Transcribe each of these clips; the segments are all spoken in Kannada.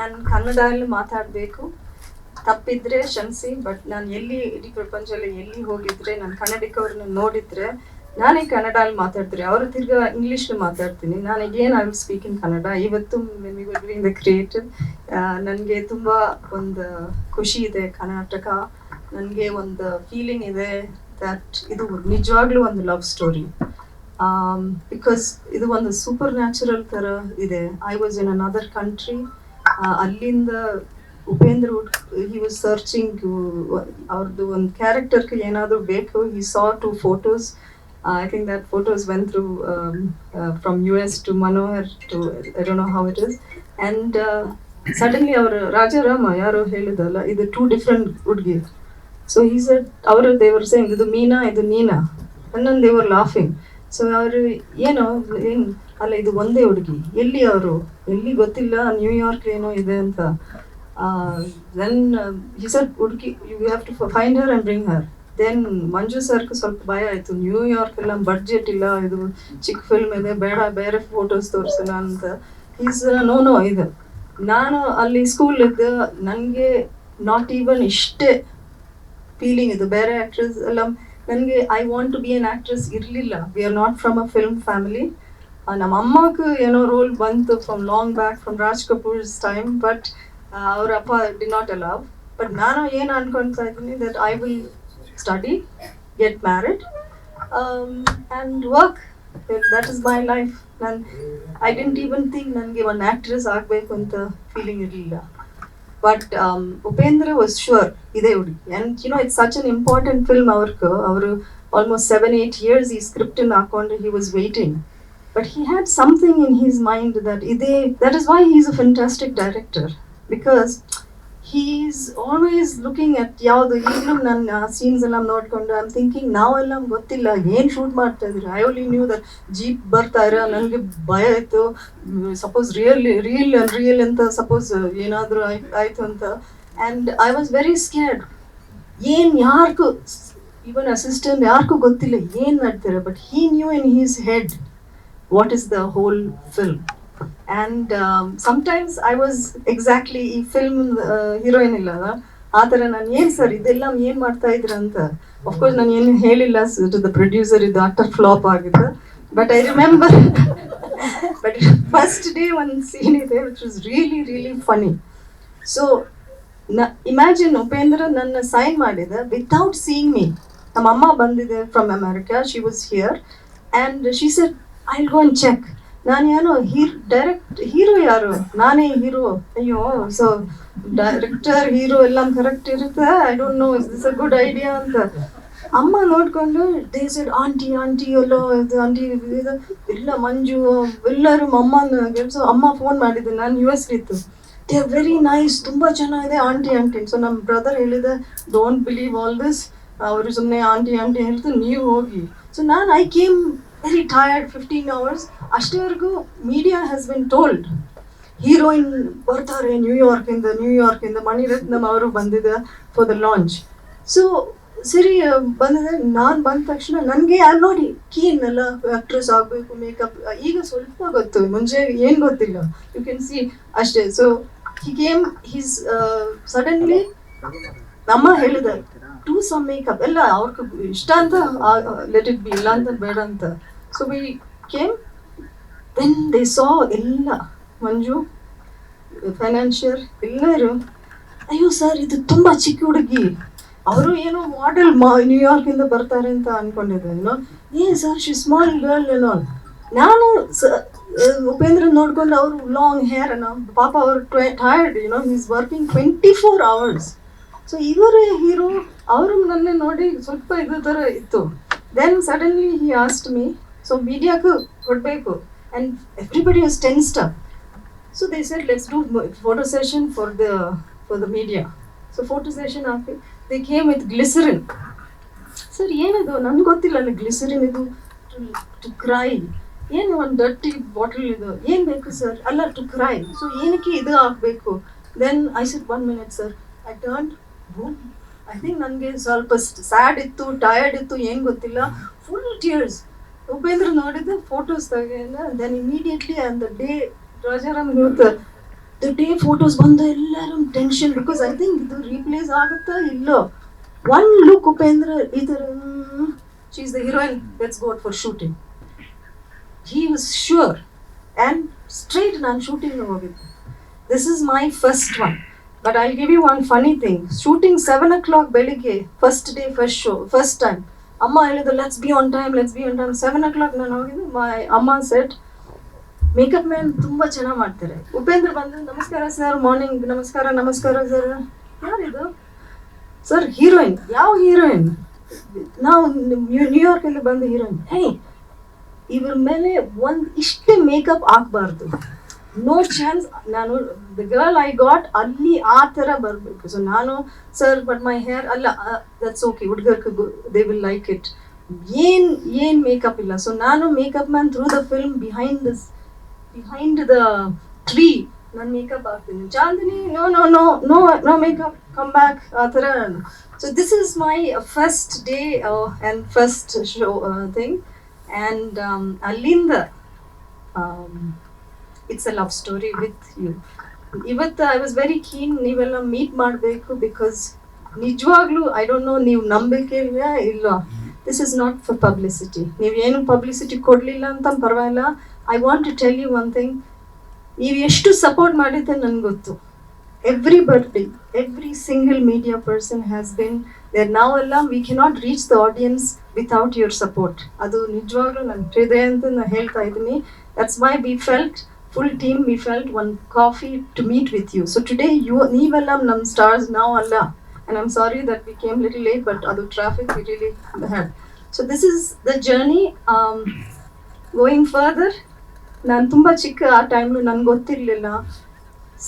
ನಾನು ಕನ್ನಡದಲ್ಲಿ ಮಾತಾಡಬೇಕು, ತಪ್ಪಿದ್ರೆ ಕ್ಷಮಿಸಿ. ಬಟ್ ನಾನು ಎಲ್ಲಿ ಇಡೀ ಪ್ರಪಂಚದಲ್ಲಿ ಎಲ್ಲಿ ಹೋಗಿದ್ರೆ ನಾನು ಕನ್ನಡಿಗವ್ರನ್ನ ನೋಡಿದ್ರೆ ನಾನೇ ಕನ್ನಡಲ್ಲಿ ಮಾತಾಡ್ತೀನಿ, ಅವರು ತಿರ್ಗಾ ಇಂಗ್ಲೀಷ್ನ ಮಾತಾಡ್ತೀನಿ. ನಾನು again I will speak in Kannada. ಇವತ್ತು ದ ಕ್ರಿಯೇಟಿವ್ ನನಗೆ ತುಂಬ ಒಂದು ಖುಷಿ ಇದೆ. ಕರ್ನಾಟಕ ನನಗೆ ಒಂದು ಫೀಲಿಂಗ್ ಇದೆ ದಟ್ ಇದು ನಿಜವಾಗ್ಲೂ ಒಂದು ಲವ್ ಸ್ಟೋರಿ. ಬಿಕಾಸ್ ಇದು ಒಂದು ಸೂಪರ್ ನ್ಯಾಚುರಲ್ ಥರ ಇದೆ. I was in another country. ಅಲ್ಲಿಂದ ಉಪೇಂದ್ರ ಹಿ ವಾಸ್ ಸರ್ಚಿಂಗ್ ಅವ್ರದ್ದು ಒಂದು ಕ್ಯಾರೆಕ್ಟರ್ಗೆ ಏನಾದರೂ ಬೇಕು. ಹಿ ಸಾ 2 photos. I think that photos went through from US to Manohar to I don't know how it is. And suddenly our Rajarama yaro helidalla idu 2 different ಹುಡುಗಿ. So he said they were saying idu Meena idu Neena, and then they were laughing. So ಅವರು ಏನು ಅಲ್ಲ ಇದು ಒಂದೇ ಹುಡುಗಿ, ಎಲ್ಲಿ ಅವರು ಎಲ್ಲಿ ಗೊತ್ತಿಲ್ಲ, ನ್ಯೂಯಾರ್ಕ್ ಏನೋ ಇದೆ ಅಂತ. Then he said ಹುಡುಗಿ you have to find her and bring her. Then Manju ಸರ್ಗೆ ಸ್ವಲ್ಪ ಭಯ ಆಯಿತು, ನ್ಯೂಯಾರ್ಕ್ ಎಲ್ಲ ಬಡ್ಜೆಟ್ ಇಲ್ಲ, ಇದು ಚಿಕ್ಕ ಫಿಲ್ಮ್ ಇದೆ, ಬೇಡ ಬೇರೆ ಫೋಟೋಸ್ ತೋರಿಸೋಣ ಅಂತ. ಈಸ್ ನೋ ಇದು ನಾನು ಅಲ್ಲಿ ಸ್ಕೂಲ್ ಇದ್ದೆ, ನನಗೆ ನಾಟ್ ಈವನ್ ಇಷ್ಟೇ ಫೀಲಿಂಗ್ ಇದು. ಬೇರೆ ಆ್ಯಕ್ಟ್ರೆಸ್ ಎಲ್ಲ ನನಗೆ I want to be an actress ಇರಲಿಲ್ಲ. We are not from a film family. ನಮ್ಮ ಅಮ್ಮಗೂ ಏನೋ ರೋಲ್ ಬಂತು from long back from Raj Kapoors time, but ಅವ್ರ ಅಪ್ಪ ಡಿ ನಾಟ್ ಅಲೌ. ಬಟ್ ನಾನು ಏನು ಅನ್ಕೊಳ್ತಾ ಇದ್ದೀನಿ that I will study, get married, and work. That is my life. And I didn't even think nange one actress aagbeku anta feeling irilla. But Upendra was sure ide hudi. And you know, it's such an important film. Avaru almost 7-8 years he script in hakondu he was waiting. But he had something in his mind that is why he's a fantastic director, because he's always looking at ಯಾವುದು. ಈಗಲೂ ನನ್ನ ಸೀನ್ಸ್ ಎಲ್ಲ ನೋಡ್ಕೊಂಡು ಐ ಆಮ್ ಥಿಂಕಿಂಗ್ ನಾವೆಲ್ಲ ಗೊತ್ತಿಲ್ಲ ಏನು ಶೂಟ್ ಮಾಡ್ತಾ ಇದ್ರು. I only knew that jeep ಬರ್ತಾ ಇರೋ ನನಗೆ ಭಯ ಆಯಿತು. ಸಪೋಸ್ ರಿಯಲ್ ಅಂತ ಸಪೋಸ್ ಏನಾದರೂ ಆಯಿತು ಅಂತ. And I was very scared. ಯಾರಿಗೂ ಈವನ್ ಅಸಿಸ್ಟೆಂಟ್ ಯಾರಿಗೂ ಗೊತ್ತಿಲ್ಲ ಏನು ಮಾಡ್ತಾರೆ. But he new in his head what is the whole film. And sometimes I was exactly ಈ ಫಿಲ್ಮ್ ಹೀರೋಯಿನ್ ಇಲ್ಲ ಆ ಥರ ನಾನು ಏನು ಸರ್ ಇದೆಲ್ಲ ಏನು ಮಾಡ್ತಾ ಇದ್ರ ಅಂತ. ಅಫ್ಕೋರ್ಸ್ ನಾನು ಏನು ಹೇಳಿಲ್ಲ ಟು ದ ಪ್ರೊಡ್ಯೂಸರ್, ಇದು ಅಟರ್ ಫ್ಲಾಪ್ ಆಗಿದೆ. But I remember but first day ಒಂದು ಸೀನ್ ಇದೆ which was really funny. So imagine Upendra ನನ್ನ ಸೈನ್ ಮಾಡಿದೆ ವಿತೌಟ್ ಸೀಯಿಂಗ್ ಮೀ. ನಮ್ಮ ಅಮ್ಮ ಬಂದಿದೆ from America, she was here and she said I will go and check. ನಾನು ಏನೋ ಡೈರೆಕ್ಟ್ ಹೀರೋ ಯಾರು, ನಾನೇ ಹೀರೋ. ಅಯ್ಯೋ, ಸೊ ಡೈರೆಕ್ಟರ್ ಹೀರೋ ಎಲ್ಲ ಕರೆಕ್ಟ್ ಇರುತ್ತೆ, I don't know is this a good idea ಅಂತ. ಅಮ್ಮ ನೋಡ್ಕೊಂಡು ದೇ ಸೆಡ್ ಆಂಟಿ ಎಲ್ಲೋ ಇದು ಆಂಟಿ ಇದು ಇಲ್ಲ ಮಂಜು ಎಲ್ಲರೂ ಅಮ್ಮನ ಗೆಲ್ಸೋ. ಅಮ್ಮ ಫೋನ್ ಮಾಡಿದ್ದೆ, ನಾನು US ಇತ್ತು. ದೇ ಆರ್ ವೆರಿ ನೈಸ್, ತುಂಬ ಚೆನ್ನಾಗಿದೆ ಆಂಟಿ. ಸೊ ನಮ್ಮ ಬ್ರದರ್ ಹೇಳಿದೆ ಡೋಂಟ್ ಬಿಲೀವ್ ಆಲ್ ದಿಸ್, ಅವರು ಸುಮ್ಮನೆ ಆಂಟಿ ಹೇಳ್ತು, ನೀವು ಹೋಗಿ. So I came very tired, 15 hours. ಅಷ್ಟವರೆಗೂ media has been told heroine ಬರ್ತಾರೆ ನ್ಯೂಯಾರ್ಕಿಂದ ಮಣಿರತ್ನಂ ಅವರು ಬಂದಿದೆ ಫಾರ್ ದ ಲಾಂಚ್. ಸೊ ಸರಿ ಬಂದಿದೆ. ನಾನು ಬಂದ ತಕ್ಷಣ ನನಗೆ ಅಲ್ಲಿ ನೋಡಿ ಕೀನ್ ಎಲ್ಲ ಆಕ್ಟ್ರೆಸ್ ಆಗಬೇಕು, ಮೇಕಪ್ ಈಗ ಸ್ವಲ್ಪ ಗೊತ್ತು, ಮುಂಚೆ ಏನು ಗೊತ್ತಿಲ್ಲ. ಯು ಕ್ಯಾನ್ ಸಿ ಅಷ್ಟೇ. So he came he's suddenly ನಮ್ಮ ಹೇಳಿದೆ ಟು ಸಮ್ ಮೇಕಪ್ ಎಲ್ಲ ಅವ್ರಿಗೆ ಇಷ್ಟ ಅಂತ ಲೆಟ್ ಇಟ್ ಬಿ, ಇಲ್ಲ ಅಂತ ಬೇಡ ಅಂತ. So we came, then they saw ಎಲ್ಲ ಮಂಜು ಫೈನಾನ್ಷಿಯರ್ ಎಲ್ಲರೂ, ಅಯ್ಯೋ ಸರ್ ಇದು ತುಂಬ ಚಿಕ್ಕ ಹುಡುಗಿ, ಅವರು ಏನೋ ಮಾಡೆಲ್ ನ್ಯೂಯಾರ್ಕಿಂದ ಬರ್ತಾರೆ ಅಂತ ಅನ್ಕೊಂಡಿದ್ದೆ. ಏನು ಸರ್ ಶಿ ಸ್ಮಾಲ್ ಗರ್ಲ್ ಏನೋ. ನಾನು ಉಪೇಂದ್ರ ನೋಡ್ಕೊಂಡು ಅವರು ಲಾಂಗ್ ಹೇರ್ ಪಾಪ ಅವರು tired he's working 24 hours. So ಇವರೇ ಹೀರೋ, ಅವರು ನನ್ನ ನೋಡಿ ಸ್ವಲ್ಪ ಇದೇ ಥರ ಇತ್ತು. Then suddenly he asked me, so ಮೀಡಿಯಾಕ್ಕೂ ಕೊಡಬೇಕು and everybody was tensed up. So they said let's do photo session for the media. So photo session ಹಾಕಿ they came with glycerin. Sir ಏನಿದು ನನಗೆ ಗೊತ್ತಿಲ್ಲ ಅಲ್ಲ ಗ್ಲಿಸರಿನ್ ಇದು ಟು ಕ್ರೈ, ಏನು ಒಂದು ಡರ್ಟಿ ಬಾಟಲ್ ಇದು ಏನು ಬೇಕು ಸರ್, ಅಲ್ಲ ಟು ಕ್ರೈ. ಸೊ ಏನಕ್ಕೆ ಇದು ಹಾಕಬೇಕು. Then I said 1 minute sir. I turn, I think ನನಗೆ ಸ್ವಲ್ಪ ಸ್ಯಾಡ್ ಇತ್ತು, ಟಯರ್ಡ್ ಇತ್ತು, ಏನು ಗೊತ್ತಿಲ್ಲ, ಫುಲ್ ಟಿಯರ್ಸ್. ಉಪೇಂದ್ರ ನೋಡಿದ್ದು ಫೋಟೋಸ್ ತೆಗೆದ. Then immediately on the day Rajaram youth the day photos ಬಂದು ಎಲ್ಲರೂ ಟೆನ್ಷನ್, ಬಿಕಾಸ್ ಐ ಥಿಂಕ್ ಇದು ರೀಪ್ಲೇಸ್ ಆಗುತ್ತಾ ಇಲ್ಲೋ. ಒನ್ ಲುಕ್ ಉಪೇಂದ್ರ ಈ ಥರ, she is the heroine, let's go for shooting. He was sure and straight ನಾನು ಶೂಟಿಂಗ್ ಹೋಗಿದ್ದೆ. This is my first one. But I give you one funny thing. Shooting 7 o'clock ಬೆಳಿಗ್ಗೆ, first day first show, first time. ಅಮ್ಮ ಹೇಳಿದ್ರು let's be on time, let's be on time. 7 o'clock ನಾನು ಹೋಗಿದ್ದು. ಮೈ ಅಮ್ಮ ಸೆಟ್ ಮೇಕಪ್ ಮ್ಯಾನ್ ತುಂಬ ಚೆನ್ನಾಗಿ ಮಾಡ್ತಾರೆ. ಉಪೇಂದ್ರ ಬಂದು ನಮಸ್ಕಾರ ಸರ್, ಮಾರ್ನಿಂಗ್ ನಮಸ್ಕಾರ. ನಮಸ್ಕಾರ ಸರ್. ಯಾರಿದು ಸರ್? ಹೀರೋಯಿನ್. ಯಾವ ಹೀರೋಯಿನ್? ನಾವು ನ್ಯೂಯಾರ್ಕಲ್ಲಿ ಬಂದು ಹೀರೋಯಿನ್. ಇವ್ರ ಮೇಲೆ ಒಂದು ಇಷ್ಟೇ ಮೇಕಪ್ ಹಾಕ್ಬಾರ್ದು, ನೋ ಚಾನ್ಸ್. ನಾನು ದ ಗರ್ಲ್ ಐ ಗಾಟ್ ಅಲ್ಲಿ ಆ ಥರ ಬರಬೇಕು. ಸೊ ನಾನು ಸರ್ ಬಟ್ ಮೈ ಹೇರ್ ಅಲ್ಲ, ದಟ್ಸ್ ಓಕೆ, ಹುಡುಗರ್ಗೆ ದೇ ವಿಲ್ ಲೈಕ್ ಇಟ್. ಏನು ಮೇಕಪ್ ಇಲ್ಲ. ಸೊ ನಾನು makeup man through the film, behind the tree ನಾನು ಮೇಕಪ್ ಹಾಕ್ತೀನಿ. Chandini no no no no no makeup, come back, ಆ ಥರ. So this is my first day and first show thing. And ಅಲ್ಲಿಂದ it's a love story with you. ಇವತ್ತು ಐ ವಾಸ್ ವೆರಿ ಕೀನ್ ನೀವೆಲ್ಲ ಮೀಟ್ ಮಾಡಬೇಕು, ಬಿಕಾಸ್ ನಿಜವಾಗ್ಲೂ ಐ ಡೋಂಟ್ ನೋ ನೀವು ನಂಬಿಕೆ ಇಲ್ಲ. This is not for publicity. ನೀವೇನು ಪಬ್ಲಿಸಿಟಿ ಕೊಡಲಿಲ್ಲ ಅಂತ ಪರವಾಗಿಲ್ಲ. I want to tell you one thing. ನೀವು ಎಷ್ಟು ಸಪೋರ್ಟ್ ಮಾಡಿದ್ದೆ ನನಗೆ ಗೊತ್ತು. Everybody, every single media person has been there. ನಾವೆಲ್ಲ we cannot reach the audience without your support. ಅದು ನಿಜವಾಗ್ಲೂ ನನ್ನ ಹೃದಯ ಅಂತ ನಾನು ಹೇಳ್ತಾ ಇದ್ದೀನಿ. That's why we felt, full team, we felt one coffee to meet with you. So today neevellam nam stars now alla, and I'm sorry that we came little late, but adu traffic we really had. So this is the journey. Going further, ನಾನು ತುಂಬ ಚಿಕ್ಕ ಆ ಟೈಮ್ಲು ನನಗೆ ಗೊತ್ತಿರಲಿಲ್ಲ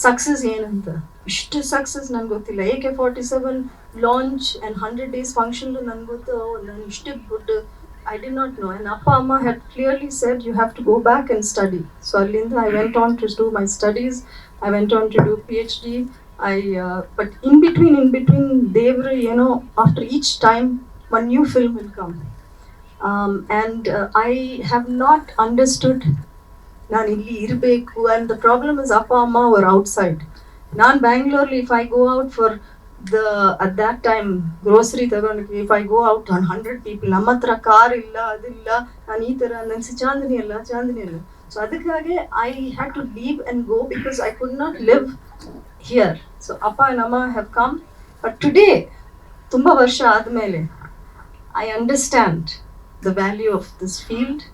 ಸಕ್ಸಸ್ ಏನಂತ. ಇಷ್ಟು ಸಕ್ಸಸ್ ನನಗೆ ಗೊತ್ತಿಲ್ಲ. AK-47 ಲಾಂಚ್ ಆ್ಯಂಡ್ 100 days ಫಂಕ್ಷನ್ಲು ನನಗೆ ಗೊತ್ತು. ನಾನು ಇಷ್ಟು good I did not know, and Appa Amma had clearly said you have to go back and study. So Alinda, I went on to do my studies. I went on to do PhD. But in between, they were, after each time, one new film will come. And I have not understood. Nan illi irbeku, and the problem is Appa Amma were outside. Nan Bangalore, if I go out for at that time grocery ತಗೊಂಡ್ವಿ, if I go out on 100 people, ನಮ್ಮ ಹತ್ರ ಕಾರ್ ಇಲ್ಲ, ಅದಿಲ್ಲ, ನಾನು ಈ ಥರ ನನ್ನ ಚಾಂದಿನಿ ಅಲ್ಲ. ಸೊ ಅದಕ್ಕಾಗಿ I had to leave and go, because I could not live here. So ಅಪ್ಪ ಆ್ಯಂಡ್ ಅಮ್ಮ ಹ್ಯಾವ್ ಕಮ್. ಬಟ್ ಟುಡೇ, ತುಂಬ ವರ್ಷ ಆದಮೇಲೆ, I understand the value of this field,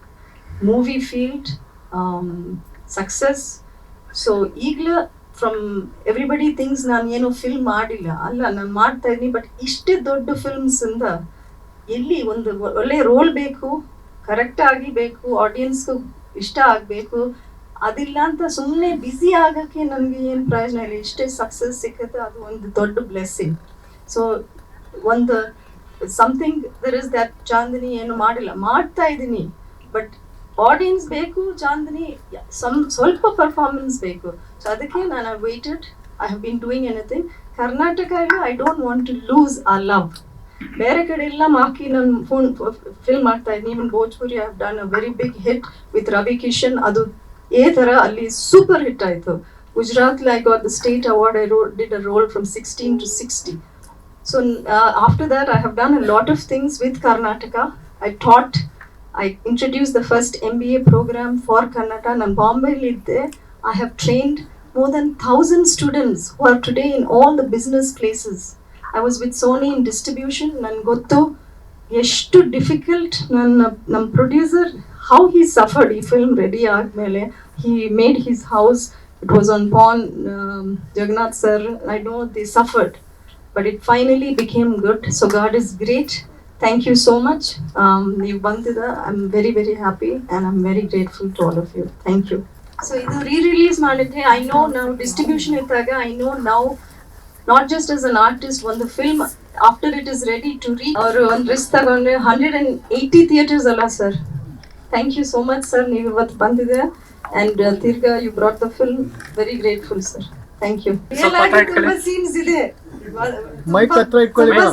movie field, success. So ಈಗಲೂ ಫ್ರಮ್ ಎವ್ರಿಬಡಿ ಥಿಂಗ್ಸ್ ನಾನು ಏನೋ ಫಿಲ್ಮ್ ಮಾಡಿಲ್ಲ, ಅಲ್ಲ ನಾನು ಮಾಡ್ತಾ ಇದ್ದೀನಿ. ಬಟ್ ಇಷ್ಟೇ ದೊಡ್ಡ ಫಿಲ್ಮ್ಸಿಂದ ಎಲ್ಲಿ ಒಂದು ಒಳ್ಳೆ ರೋಲ್ ಬೇಕು, ಕರೆಕ್ಟಾಗಿ ಬೇಕು, ಆಡಿಯನ್ಸ್ಗೂ ಇಷ್ಟ ಆಗಬೇಕು. ಅದಿಲ್ಲ ಅಂತ ಸುಮ್ಮನೆ ಬ್ಯುಸಿ ಆಗೋಕ್ಕೆ ನನಗೆ ಏನು ಪ್ರಯೋಜನ ಇಲ್ಲ. ಇಷ್ಟೇ ಸಕ್ಸಸ್ ಸಿಕ್ಕತ್ತೆ, ಅದು ಒಂದು ದೊಡ್ಡ ಬ್ಲೆಸ್ಸಿಂಗ್. ಸೊ ಒಂದು something there is that. Chandini ಏನು ಮಾಡಿಲ್ಲ, ಮಾಡ್ತಾ ಇದ್ದೀನಿ. ಬಟ್ ಆಡಿಯನ್ಸ್ ಬೇಕು, ಚಾಂದಿನಿ ಸ್ವಲ್ಪ ಪರ್ಫಾರ್ಮೆನ್ಸ್ ಬೇಕು. ಸೊ ಅದಕ್ಕೆ ನಾನು waited. I have been doing anything. ಕರ್ನಾಟಕಲ್ಲಿ I don't want to lose ಆ ಲವ್. ಬೇರೆ ಕಡೆ ಎಲ್ಲ ಹಾಕಿ ನಾನು ಫಿಲ್ಮ್ ಮಾಡ್ತಾ ಇದ್ದೀನಿ. Even Bhojpuri I have done a very big hit with Ravi Kishan. ಅದು ಥರ ಅಲ್ಲಿ ಸೂಪರ್ ಹಿಟ್ ಆಯಿತು. ಗುಜರಾತ್ಲಿ I got the state award. I did a role from 16 to 60. So after that I have done a lot of things with Karnataka. I introduced the first MBA program for Karnataka. Nan Bombay lidde. I have trained more than 1,000 students who are today in all the business places. I was with Sony in distribution. Nan gottu eshtu difficult. Nam producer how he suffered. Ee film ready aadmele he made his house. It was on pawn. Jagannath sir, I know they suffered, but it finally became good. So God is great. Thank you so much. ನೀವು ಬಂದಿದ್ದ I'm very very happy and I'm very grateful to all of you. Thank you. So ಇದು re-release ಮಾಡಿದ್ರೆ I know now distribution ಇದ್ದಾಗ I know now not just as an artist, when the film after it is ready to reach ಅವರು ಒಂದು ರಿಸ್ಕ್ ತಗೊಂಡ್ರೆ 180 theaters ಅಲ್ಲ sir. Thank you so much sir. ನೀವು ಇವತ್ತು ಬಂದಿದೆ and ತಿರ್ಗಾ you brought the film. Very grateful sir. Thank you. ತುಂಬ ಸೀನ್ಸ್ ಇದೆ,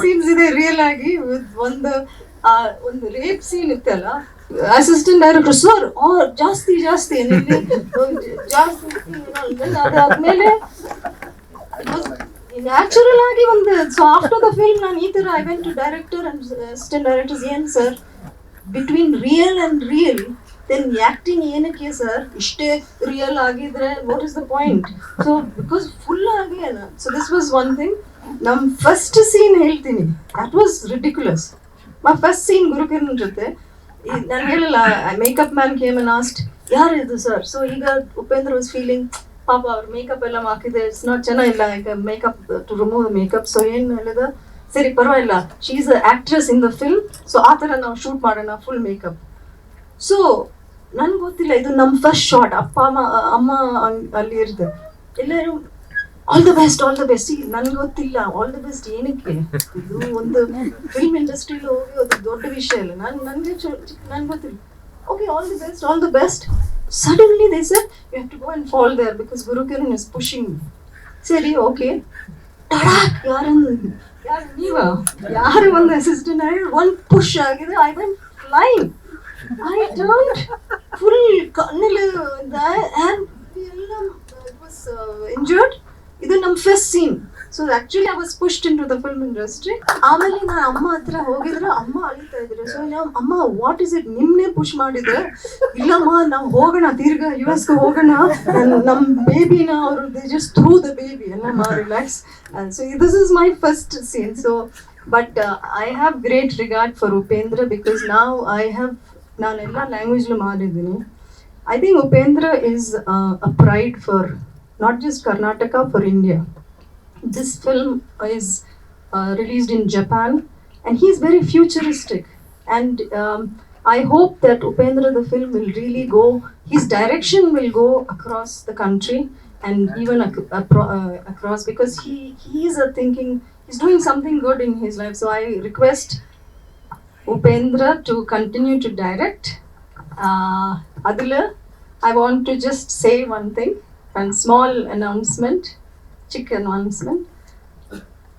ಸೀನ್ಸ್ ಇದೆ ರಿಯಲ್ ಆಗಿ. ಒಂದು ರೇಪ್ ಸೀನ್ ಇತ್ತಲ್ಲ, ಅಸಿಸ್ಟೆಂಟ್ ಡೈರೆಕ್ಟರ್ ಸರ್ ಜಾಸ್ತಿ ಜಾಸ್ತಿ ಜಾಸ್ತಿ ಅದಾದ್ಮೇಲೆ ನ್ಯಾಚುರಲ್ ಆಗಿ ಒಂದು ಸೊ ಆಫ್ಟರ್ ದ ಫಿಲ್ಮ್ ನಾನು ಈ ತರ I went to director and assistant directors ಏನ್ sir between real and real then acting ಏನಕ್ಕೆ ಸರ್ ಇಷ್ಟೇ ರಿಯಲ್ ಆಗಿದ್ರೆ what is the point so because full ಆಗಿ so this was one thing ನಮ್ ಫಸ್ಟ್ ಸೀನ್ ಹೇಳ್ತೀನಿ that was ridiculous my first scene Gurukiran ಜೊತೆ ನಾನು ಹೇಳಲ್ಲ makeup man came and asked ಯಾರು ಇದು ಸರ್ ಸೊ ಈಗ ಉಪೇಂದ್ರ ವಾಸ್ ಫೀಲಿಂಗ್ ಪಾಪ ಅವ್ರ ಮೇಕಪ್ ಎಲ್ಲ ಹಾಕಿದೆ ಇಟ್ಸ್ ನಾಟ್ ಚೆನ್ನಾಗಿಲ್ಲ ಈಗ makeup to remove makeup so ಏನ್ ಹೇಳಿದ ಸರಿ ಪರವಾಗಿಲ್ಲ she is a actress in the film so ಆ ಥರ ನಾವು ಶೂಟ್ ಮಾಡೋಣ ಫುಲ್ ಮೇಕಪ್ ಸೊ ನನ್ಗೆ ಗೊತ್ತಿಲ್ಲ ಇದು ನಮ್ಮ ಫಸ್ಟ್ ಶಾಟ್ ಅಪ್ಪ ಅಮ್ಮ ಅಲ್ಲಿ ಇರ್ತಾರೆ ಎಲ್ಲರೂ ಆಲ್ ದ ಬೆಸ್ಟ್ ನನ್ಗೆ ಗೊತ್ತಿಲ್ಲ ಆಲ್ ದ ಬೆಸ್ಟ್ ಏನಕ್ಕೆ ಇದು ಒಂದು ಫಿಲ್ಮ್ ಇಂಡಸ್ಟ್ರಿಲಿ ಹೋಗಿ ಅದು ದೊಡ್ಡ ವಿಷಯ ಇಲ್ಲ ನನ್ಗೆ ಗೊತ್ತಿಲ್ಲ okay all the best suddenly they sir you have to go and fall there because Gurukiran is pushing ಸರಿ ಓಕೆ ಯಾರು ಒಂದು ಅಸಿಸ್ಟೆಂಟ್ ಒಂದು ಪುಷ್ ಆಗಿದೆ I went flying I turned full ಕಣ್ಣಲ್ಲಿ and ಎಲ್ಲ it was injured. ಇದು ನಮ್ಮ first scene so actually I was pushed into the film industry ಆಮೇಲೆ ನಾನು ಅಮ್ಮ ಹತ್ರ ಹೋಗಿದ್ರೆ ಅಮ್ಮ ಅಳಿತಾ ಇದ್ರು ಸೊ ಅಮ್ಮ ವಾಟ್ ಇಸ್ ಇಟ್ ನಿಮ್ನೆ ಪುಷ್ ಮಾಡಿದ್ರೆ ಇಲ್ಲಮ್ಮ ನಾವು ಹೋಗೋಣ ತಿರ್ಗಾ US ಹೋಗೋಣ ನಮ್ಮ ಬೇಬಿನ ಅವರು they just through the baby ಎಲ್ಲ relax so this is my first scene so but I have great regard for Upendra because ನಾವು ನಾನೆಲ್ಲ ಲ್ಯಾಂಗ್ವೇಜ್ಲು ಮಾಡಿದ್ದೀನಿ I think Upendra is a pride for not just Karnataka for India this film is released in Japan and he is very futuristic and I hope that Upendra the film will really go his direction will go across the country and even across because he is he's doing something good in his life so I request Upendra to continue to direct. Adila, I want to just say one thing, one small announcement, chick announcement.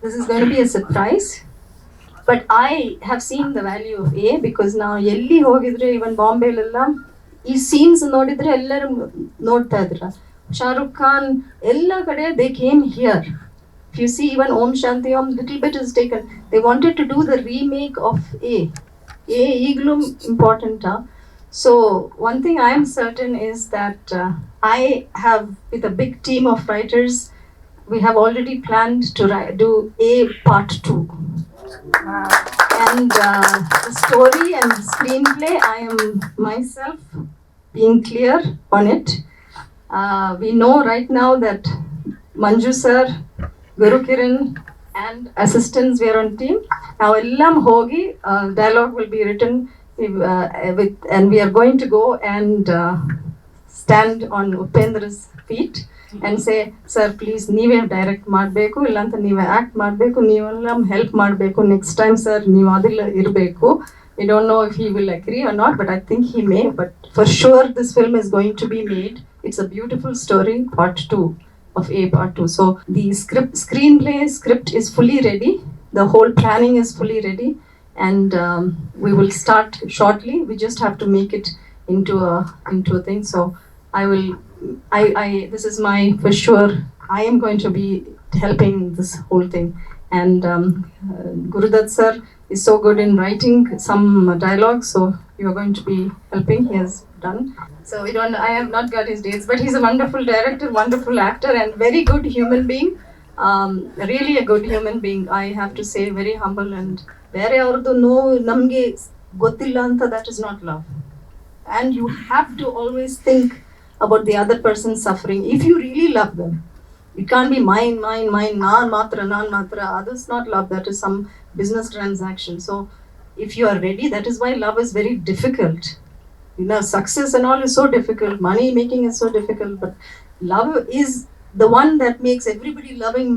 This is going to be a surprise, but I have seen the value of A because now ಎಲ್ಲಿ ಹೋಗಿದ್ರೆ even ಬಾಂಬೆ ಎಲ್ಲ ಈ ಸೀನ್ಸ್ ನೋಡಿದ್ರೆ ಎಲ್ಲರೂ ನೋಡ್ತಾ ಇದ್ರ ಶಾರುಖ್ ಖಾನ್ ಎಲ್ಲ ಕಡೆ they came here. If you see even Om Shanti Om, little bit is taken. They wanted to do the remake of A ಈಗಲೂ important. So one thing I am certain is that I have, with a big team of writers, we have already planned to do A part 2. Wow. And the story and the screenplay, I am myself being clear on it. We know right now that Manju sir, Gurukiran and assistants we are on team. Now ellam hogi dialogue will be written and we are going to go and stand on Upendra's feet and say sir please ನೀವೇ ಡೈರೆಕ್ಟ್ ಮಾಡಬೇಕು ಇಲ್ಲಾಂತ ನೀವೇ ಆಕ್ಟ್ ಮಾಡಬೇಕು ನೀವೆಲ್ಲ ಹೆಲ್ಪ್ ಮಾಡಬೇಕು ನೆಕ್ಸ್ಟ್ ಟೈಮ್ ಸರ್ ನೀವು ಅದಿಲ್ಲ ಇರಬೇಕು we don't know if he will agree or not but I think he may but for sure this film is going to be made. It's a beautiful story part 2 of A part 2 so the script is fully ready. The whole planning is fully ready and we will start shortly. We just have to make it into a thing. So this is my for sure. I am going to be helping this whole thing. And Gurudat sir is so good in writing some dialogue. So you are going to be helping. He has done. So I have not got his dates, but he's a wonderful director, wonderful actor, and very good human being. Really a good human being. I have to say, very humble and ಬೇರೆ ಅವ್ರದ್ದು ನೋವು ನಮಗೆ ಗೊತ್ತಿಲ್ಲ ಅಂತ that is not love. And you have to always think about the other person's suffering. If you really love them, it can't be mine. Naan matra. That is not love. That is some business transaction. So if you are ready, that is why love is very difficult. Success and all is so difficult. Money making is so difficult. But love is the one that makes everybody loving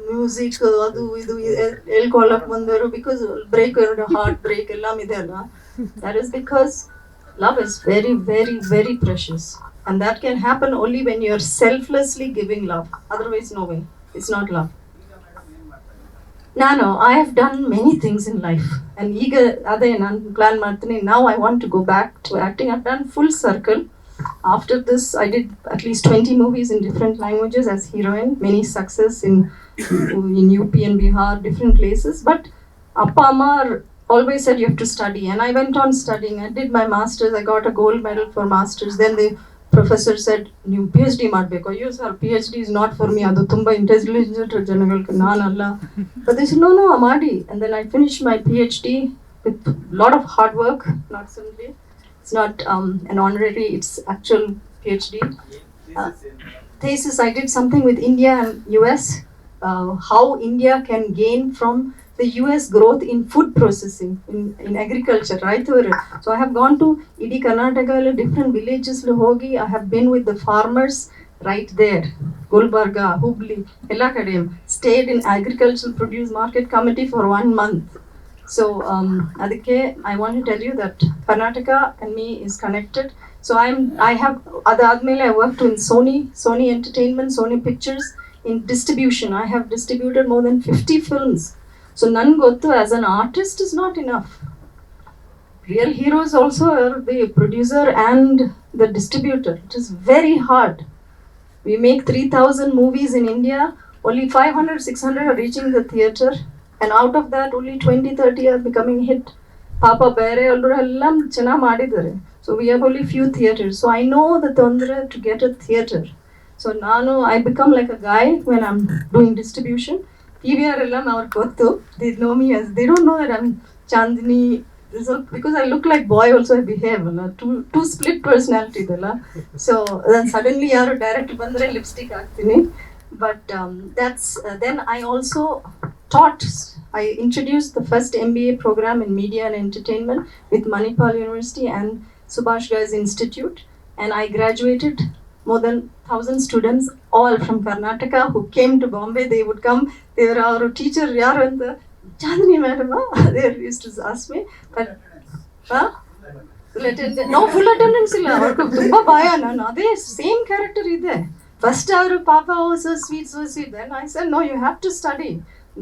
music adu idu elkolak bandaru because break heart break ellam ide alla that is because love is very very very precious and that can happen only when you are selflessly giving love otherwise no way it's not love I have done many things in life, and ಈಗ ಅದೇ ನಾನು ಪ್ಲಾನ್ ಮಾಡ್ತೀನಿ. Now I want to go back to acting. I've done full circle. After this, I did at least 20 movies in different languages as heroine, many success in UP and Bihar, different places. But Appa Amma always said you have to study, and I went on studying. I did my masters. I got a gold medal for masters. Then the professor said, "You PhD ಮಾಡಬೇಕು." ಅಯ್ಯೋ sir, PhD is not for me. ಅದು ತುಂಬ ಇಂಟೆಲಿಜೆಂಟ್ ಜನಗಳಿಗೆ, ನಾನಲ್ಲ. But they said, no, ಮಾಡಿ. And then I finished my PhD with a lot of hard work, not simply. It's not an honorary, it's actual PhD. Thesis, I did something with India and US, how India can gain from the US growth in food processing, in agriculture, right? So I have gone to Idi Karnataka, different villages lo hogi. I have been with the farmers right there, Gulbarga, Hubli, ella kade, stayed in agricultural produce market committee for 1 month. So adike I want to tell you that Karnataka and me is connected. So I have adadmele I worked in Sony Entertainment, Sony Pictures, in distribution. I have distributed more than 50 films. So nan gottu, as an artist is not enough. Real heroes also are the producer and the distributor. It is very hard. We make 3,000 movies in India, only 500 600 are reaching the theatre, and out of that only 20-30 are becoming hit. Papa Bere ಎಲ್ಲರೂ ಚೆನ್ನಾಗಿ ಮಾಡಿದ್ದಾರೆ. So we have only few theatres. So I know the ತೊಂದರೆ to get a theatre. So I become like a guy when I'm doing distribution. PVR ಎಲ್ಲ ಅವ್ರಿಗೆ ಗೊತ್ತು. They know me as, they don't know that I'm Chandini. Because I look like boy also, I behave. Two split personality ಇದೆಲ್ಲ. So then suddenly ಯಾರು ಡೈರೆಕ್ಟ್ ಬಂದರೆ ಲಿಪ್ಸ್ಟಿಕ್ ಹಾಕ್ತೀನಿ. But then I also taught. I introduced the first MBA program in media and entertainment with Manipal University and Subhash Ghai's Institute, and I graduated more than 1,000 students, all from Karnataka, who came to Bombay. They would come, they were our teacher, yaru anta, Chandini madam, they used to ask me, but no full attendance illa, avarku tumba baya, nanu ade same character ide. First avaru papa was so sweet, then I said, no, you have to study.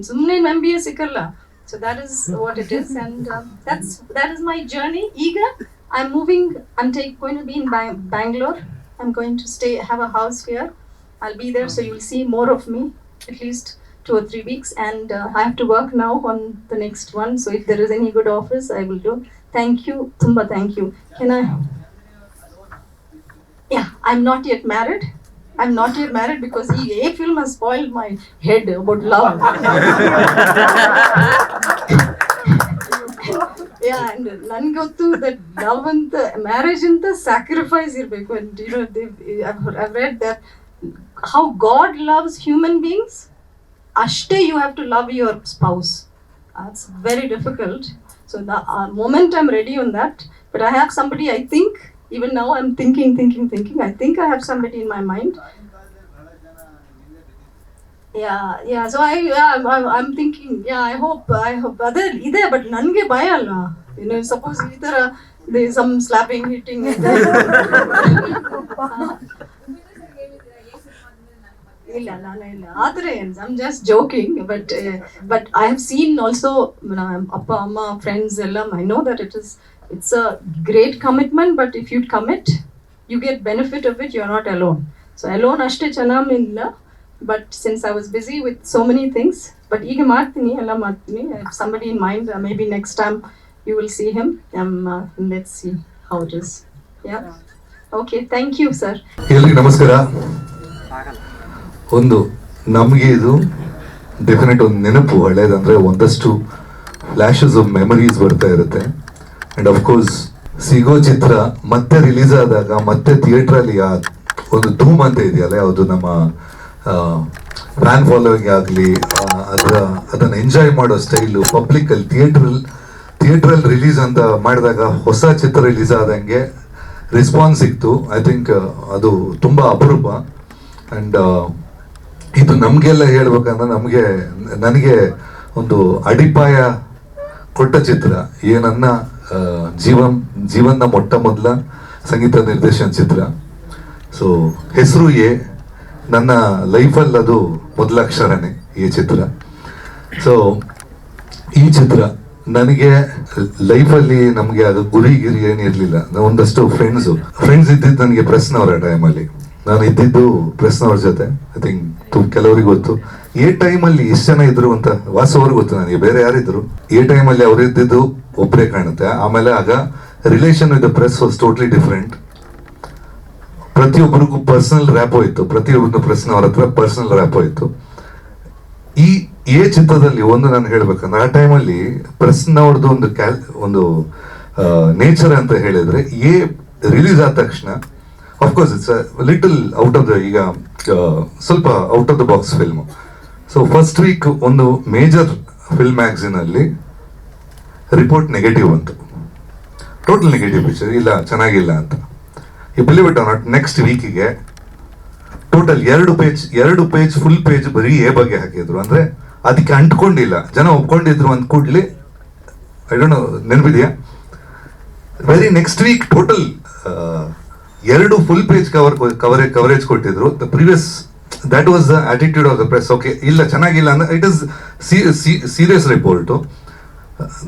ಸುಮ್ಮನೆ MBA ಸಿಕ್ಕಲ್ಲ. So that is what it is, and that is my journey. ಈಗ I'm moving, going to be in Bangalore. I'm going to have a house here. I'll be there, so you'll see more of me, at least 2 or 3 weeks, and I have to work now on the next one. So if there is any good offers, I will do. Thank you, tumba thank you. Can I? Yeah, I'm not yet married. Because a film has spoiled my head about love. Yeah, and nane gottu that love and marriage anta sacrifice irbeku, and I've read that how God loves human beings, ashte you have to love your spouse. That's very difficult. So the moment I'm ready on that, but I have somebody, I think. Even now I'm thinking. I think I have somebody in my mind. Yeah. So I'm thinking. Yeah, I hope. Other ide, but nange baya alla. Suppose either there is some slapping, hitting. ಇಲ್ಲ ಆದರೆ I'm just joking, but I have seen also ಅಪ್ಪ ಅಮ್ಮ friends ಎಲ್ಲ, I know that it's a great commitment, but if you commit, you get benefit of it. You're not alone. So alone ಅಷ್ಟೇ ಚೆನ್ನಾಗಿಲ್ಲ, but since I was busy with so many things, but ಈಗ ಮಾಡ್ತೀನಿ, ಎಲ್ಲ ಮಾಡ್ತೀನಿ. I have somebody in mind. Maybe next time you will see him. Let's see how it is. Yeah. Okay, thank you sir. ಎಲ್ರಿಗೂ ನಮಸ್ಕಾರ. ಒಂದು ನಮಗೆ ಇದು ಡೆಫಿನೆಟ್ ಒಂದು ನೆನಪು, ಹಳೇದಂದ್ರೆ ಒಂದಷ್ಟು ಫ್ಲ್ಯಾಶಸ್ ಆಫ್ ಮೆಮರೀಸ್ ಬರ್ತಾ ಇರುತ್ತೆ. ಆ್ಯಂಡ್ ಅಫ್ಕೋರ್ಸ್ ಸಿಗೋ ಚಿತ್ರ ಮತ್ತೆ ರಿಲೀಸ್ ಆದಾಗ ಮತ್ತೆ ಥಿಯೇಟ್ರಲ್ಲಿ ಒಂದು ಧೂಮ್ ಅಂತ ಇದೆಯಲ್ಲ, ಯಾವುದು ನಮ್ಮ ಫ್ಯಾನ್ ಫಾಲೋವಿಂಗ್ ಆಗಲಿ, ಅದನ್ನು ಎಂಜಾಯ್ ಮಾಡೋ ಸ್ಟೈಲು, ಪಬ್ಲಿಕಲ್ಲಿ ಥಿಯೇಟ್ರಲ್ಲಿ ರಿಲೀಸ್ ಅಂತ ಮಾಡಿದಾಗ ಹೊಸ ಚಿತ್ರ ರಿಲೀಸ್ ಆದಂಗೆ ರೆಸ್ಪಾನ್ಸ್ ಸಿಕ್ತು. ಐ ಥಿಂಕ್ ಅದು ತುಂಬ ಅಪರೂಪ. ಆ್ಯಂಡ್ ಇದು ನಮಗೆಲ್ಲ ಹೇಳ್ಬೇಕಂದ್ರೆ ನನಗೆ ಒಂದು ಅಡಿಪಾಯ ಕೊಟ್ಟ ಚಿತ್ರ. ನನ್ನ ಜೀವನ ಮೊಟ್ಟ ಮೊದಲ ಸಂಗೀತ ನಿರ್ದೇಶನ ಚಿತ್ರ. ಸೊ ಹೆಸರು ನನ್ನ ಲೈಫಲ್ಲಿ ಅದು ಮೊದಲ ಅಕ್ಷರನೇ ಈ ಚಿತ್ರ. ಸೊ ಈ ಚಿತ್ರ ನನಗೆ ಲೈಫಲ್ಲಿ ನಮಗೆ ಅದು ಗುರಿ ಗಿರಿ ಏನಿರಲಿಲ್ಲ. ಒಂದಷ್ಟು ಫ್ರೆಂಡ್ಸ್ ಇದ್ದಿದ್ದು ನನಗೆ ಪ್ರೆಸ್ನವರ ಟೈಮಲ್ಲಿ. ನಾನು ಇದ್ದಿದ್ದು ಪ್ರೆಸ್ನವ್ರ ಜೊತೆ. ಐ ಥಿಂಕ್ ಕೆಲವರಿಗೆ ಗೊತ್ತು ಈ ಟೈಮಲ್ಲಿ ಎಷ್ಟು ಜನ ಇದ್ರು ಅಂತ. ವಾಸು ಅವ್ರಿಗೆ ಗೊತ್ತು, ನನಗೆ ಬೇರೆ ಯಾರಿದ್ರು. ಈ ಟೈಮಲ್ಲಿ ಅವ್ರು ಇದ್ದಿದ್ದು ಒಬ್ಬರೇ ಕಾಣುತ್ತೆ. ಆಮೇಲೆ ಆಗ relation with the press was totally different. ಪ್ರತಿಯೊಬ್ಬರಿಗೂ ಪರ್ಸನಲ್ ರ್ಯಾಪೋ ಇತ್ತು, ಪ್ರತಿಯೊಬ್ಬರು ಪ್ರೆಸ್ನವ್ರ ಹತ್ರ ಪರ್ಸನಲ್ ರ್ಯಾಪೋ ಇತ್ತು. ಈ ಚಿತ್ರದಲ್ಲಿ ಒಂದು ನಾನು ಹೇಳ್ಬೇಕಂದ್ರೆ ಆ ಟೈಮಲ್ಲಿ ಪ್ರೆಸ್ನವ್ರದ್ದು ಒಂದು ನೇಚರ್ ಅಂತ ಹೇಳಿದ್ರೆ ರಿಲೀಸ್ ಆದ ತಕ್ಷಣ of course it's little out of the ಈಗ ಸ್ವಲ್ಪ out of the box film. So first week ಒಂದು ಮೇಜರ್ ಫಿಲ್ಮ್ ಮ್ಯಾಗಝಿನ್ ಅಲ್ಲಿ ರಿಪೋರ್ಟ್ ನೆಗೆಟಿವ್ ಬಂತು, ಟೋಟಲ್ ನೆಗೆಟಿವ್ ಪಿಕ್ಚರ್, ಇಲ್ಲ ಚೆನ್ನಾಗಿಲ್ಲ ಅಂತ. ಈ believe it or not, next ವೀಕಿಗೆ ಟೋಟಲ್ 2 ಪೇಜ್ ಫುಲ್ ಪೇಜ್ ಬರೀ ಬಗ್ಗೆ ಹಾಕಿದ್ರು. ಅಂದ್ರೆ ಅದಕ್ಕೆ ಅಂಟ್ಕೊಂಡಿಲ್ಲ, ಜನ ಒಪ್ಕೊಂಡಿದ್ರು ಅಂದ ಕೂಡ್ಲಿ. ಐ ಡೋಂಟ್ ನೋ, ನೆನಪಿದೆಯಾ? Very next week total 2 full page coverage ಕೊಟ್ಟಿದ್ರು. The previous that was the attitude of the press. Okay, ಇಲ್ಲ ಚೆನ್ನಾಗಿಲ್ಲ ಅಂದ್ರೆ it is serious report.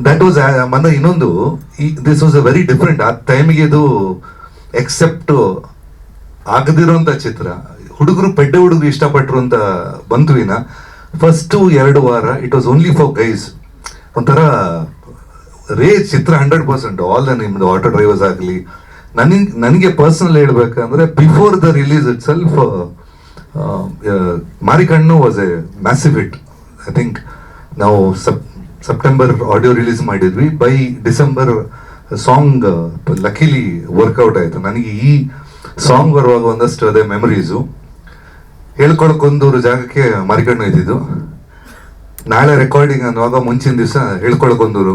That was ಮತ್ತೆ ಇನ್ನೊಂದು, this was a very different. ಆ ಟೈಮಿಗೆ ಇದು ಎಕ್ಸೆಪ್ಟ್ ಆಗದಿರೋಂಥ ಚಿತ್ರ. ಪೆಡ್ಡೆ ಹುಡುಗರು ಇಷ್ಟಪಟ್ಟರು ಅಂತ ಬಂತು ವಿನ ಫಸ್ಟ್ 2 ವಾರ it was only for guys. ಒಂಥರ ಚಿತ್ರ 100%. ಆಲ್ ನಿಮ್ದು ಆಟೋ ಡ್ರೈವರ್ಸ್ ಆಗಲಿ, ನನಗೆ ಪರ್ಸನಲ್ ಹೇಳ್ಬೇಕಂದ್ರೆ before the release itself Maarikannu was a massive hit. I think ನಾವು ಸೆಪ್ಟೆಂಬರ್ ಆಡಿಯೋ ರಿಲೀಸ್ ಮಾಡಿದ್ವಿ, by December song luckily work out ಆಯಿತು. ನನಗೆ ಈ ಸಾಂಗ್ ಬರುವಾಗ ಒಂದಷ್ಟು ಅದೇ ಮೆಮರೀಸು. ಹೇಳ್ಕೊಳಕ್ಕೊಂದೂರು ಜಾಗಕ್ಕೆ ಮಾರಿಕಣ್ಣು ಇದ್ದಿದ್ದು. ನಾಳೆ ರೆಕಾರ್ಡಿಂಗ್ ಅನ್ನುವಾಗ ಮುಂಚಿನ ದಿವಸ ಹೇಳ್ಕೊಳಕ್ಕೊಂದೂರು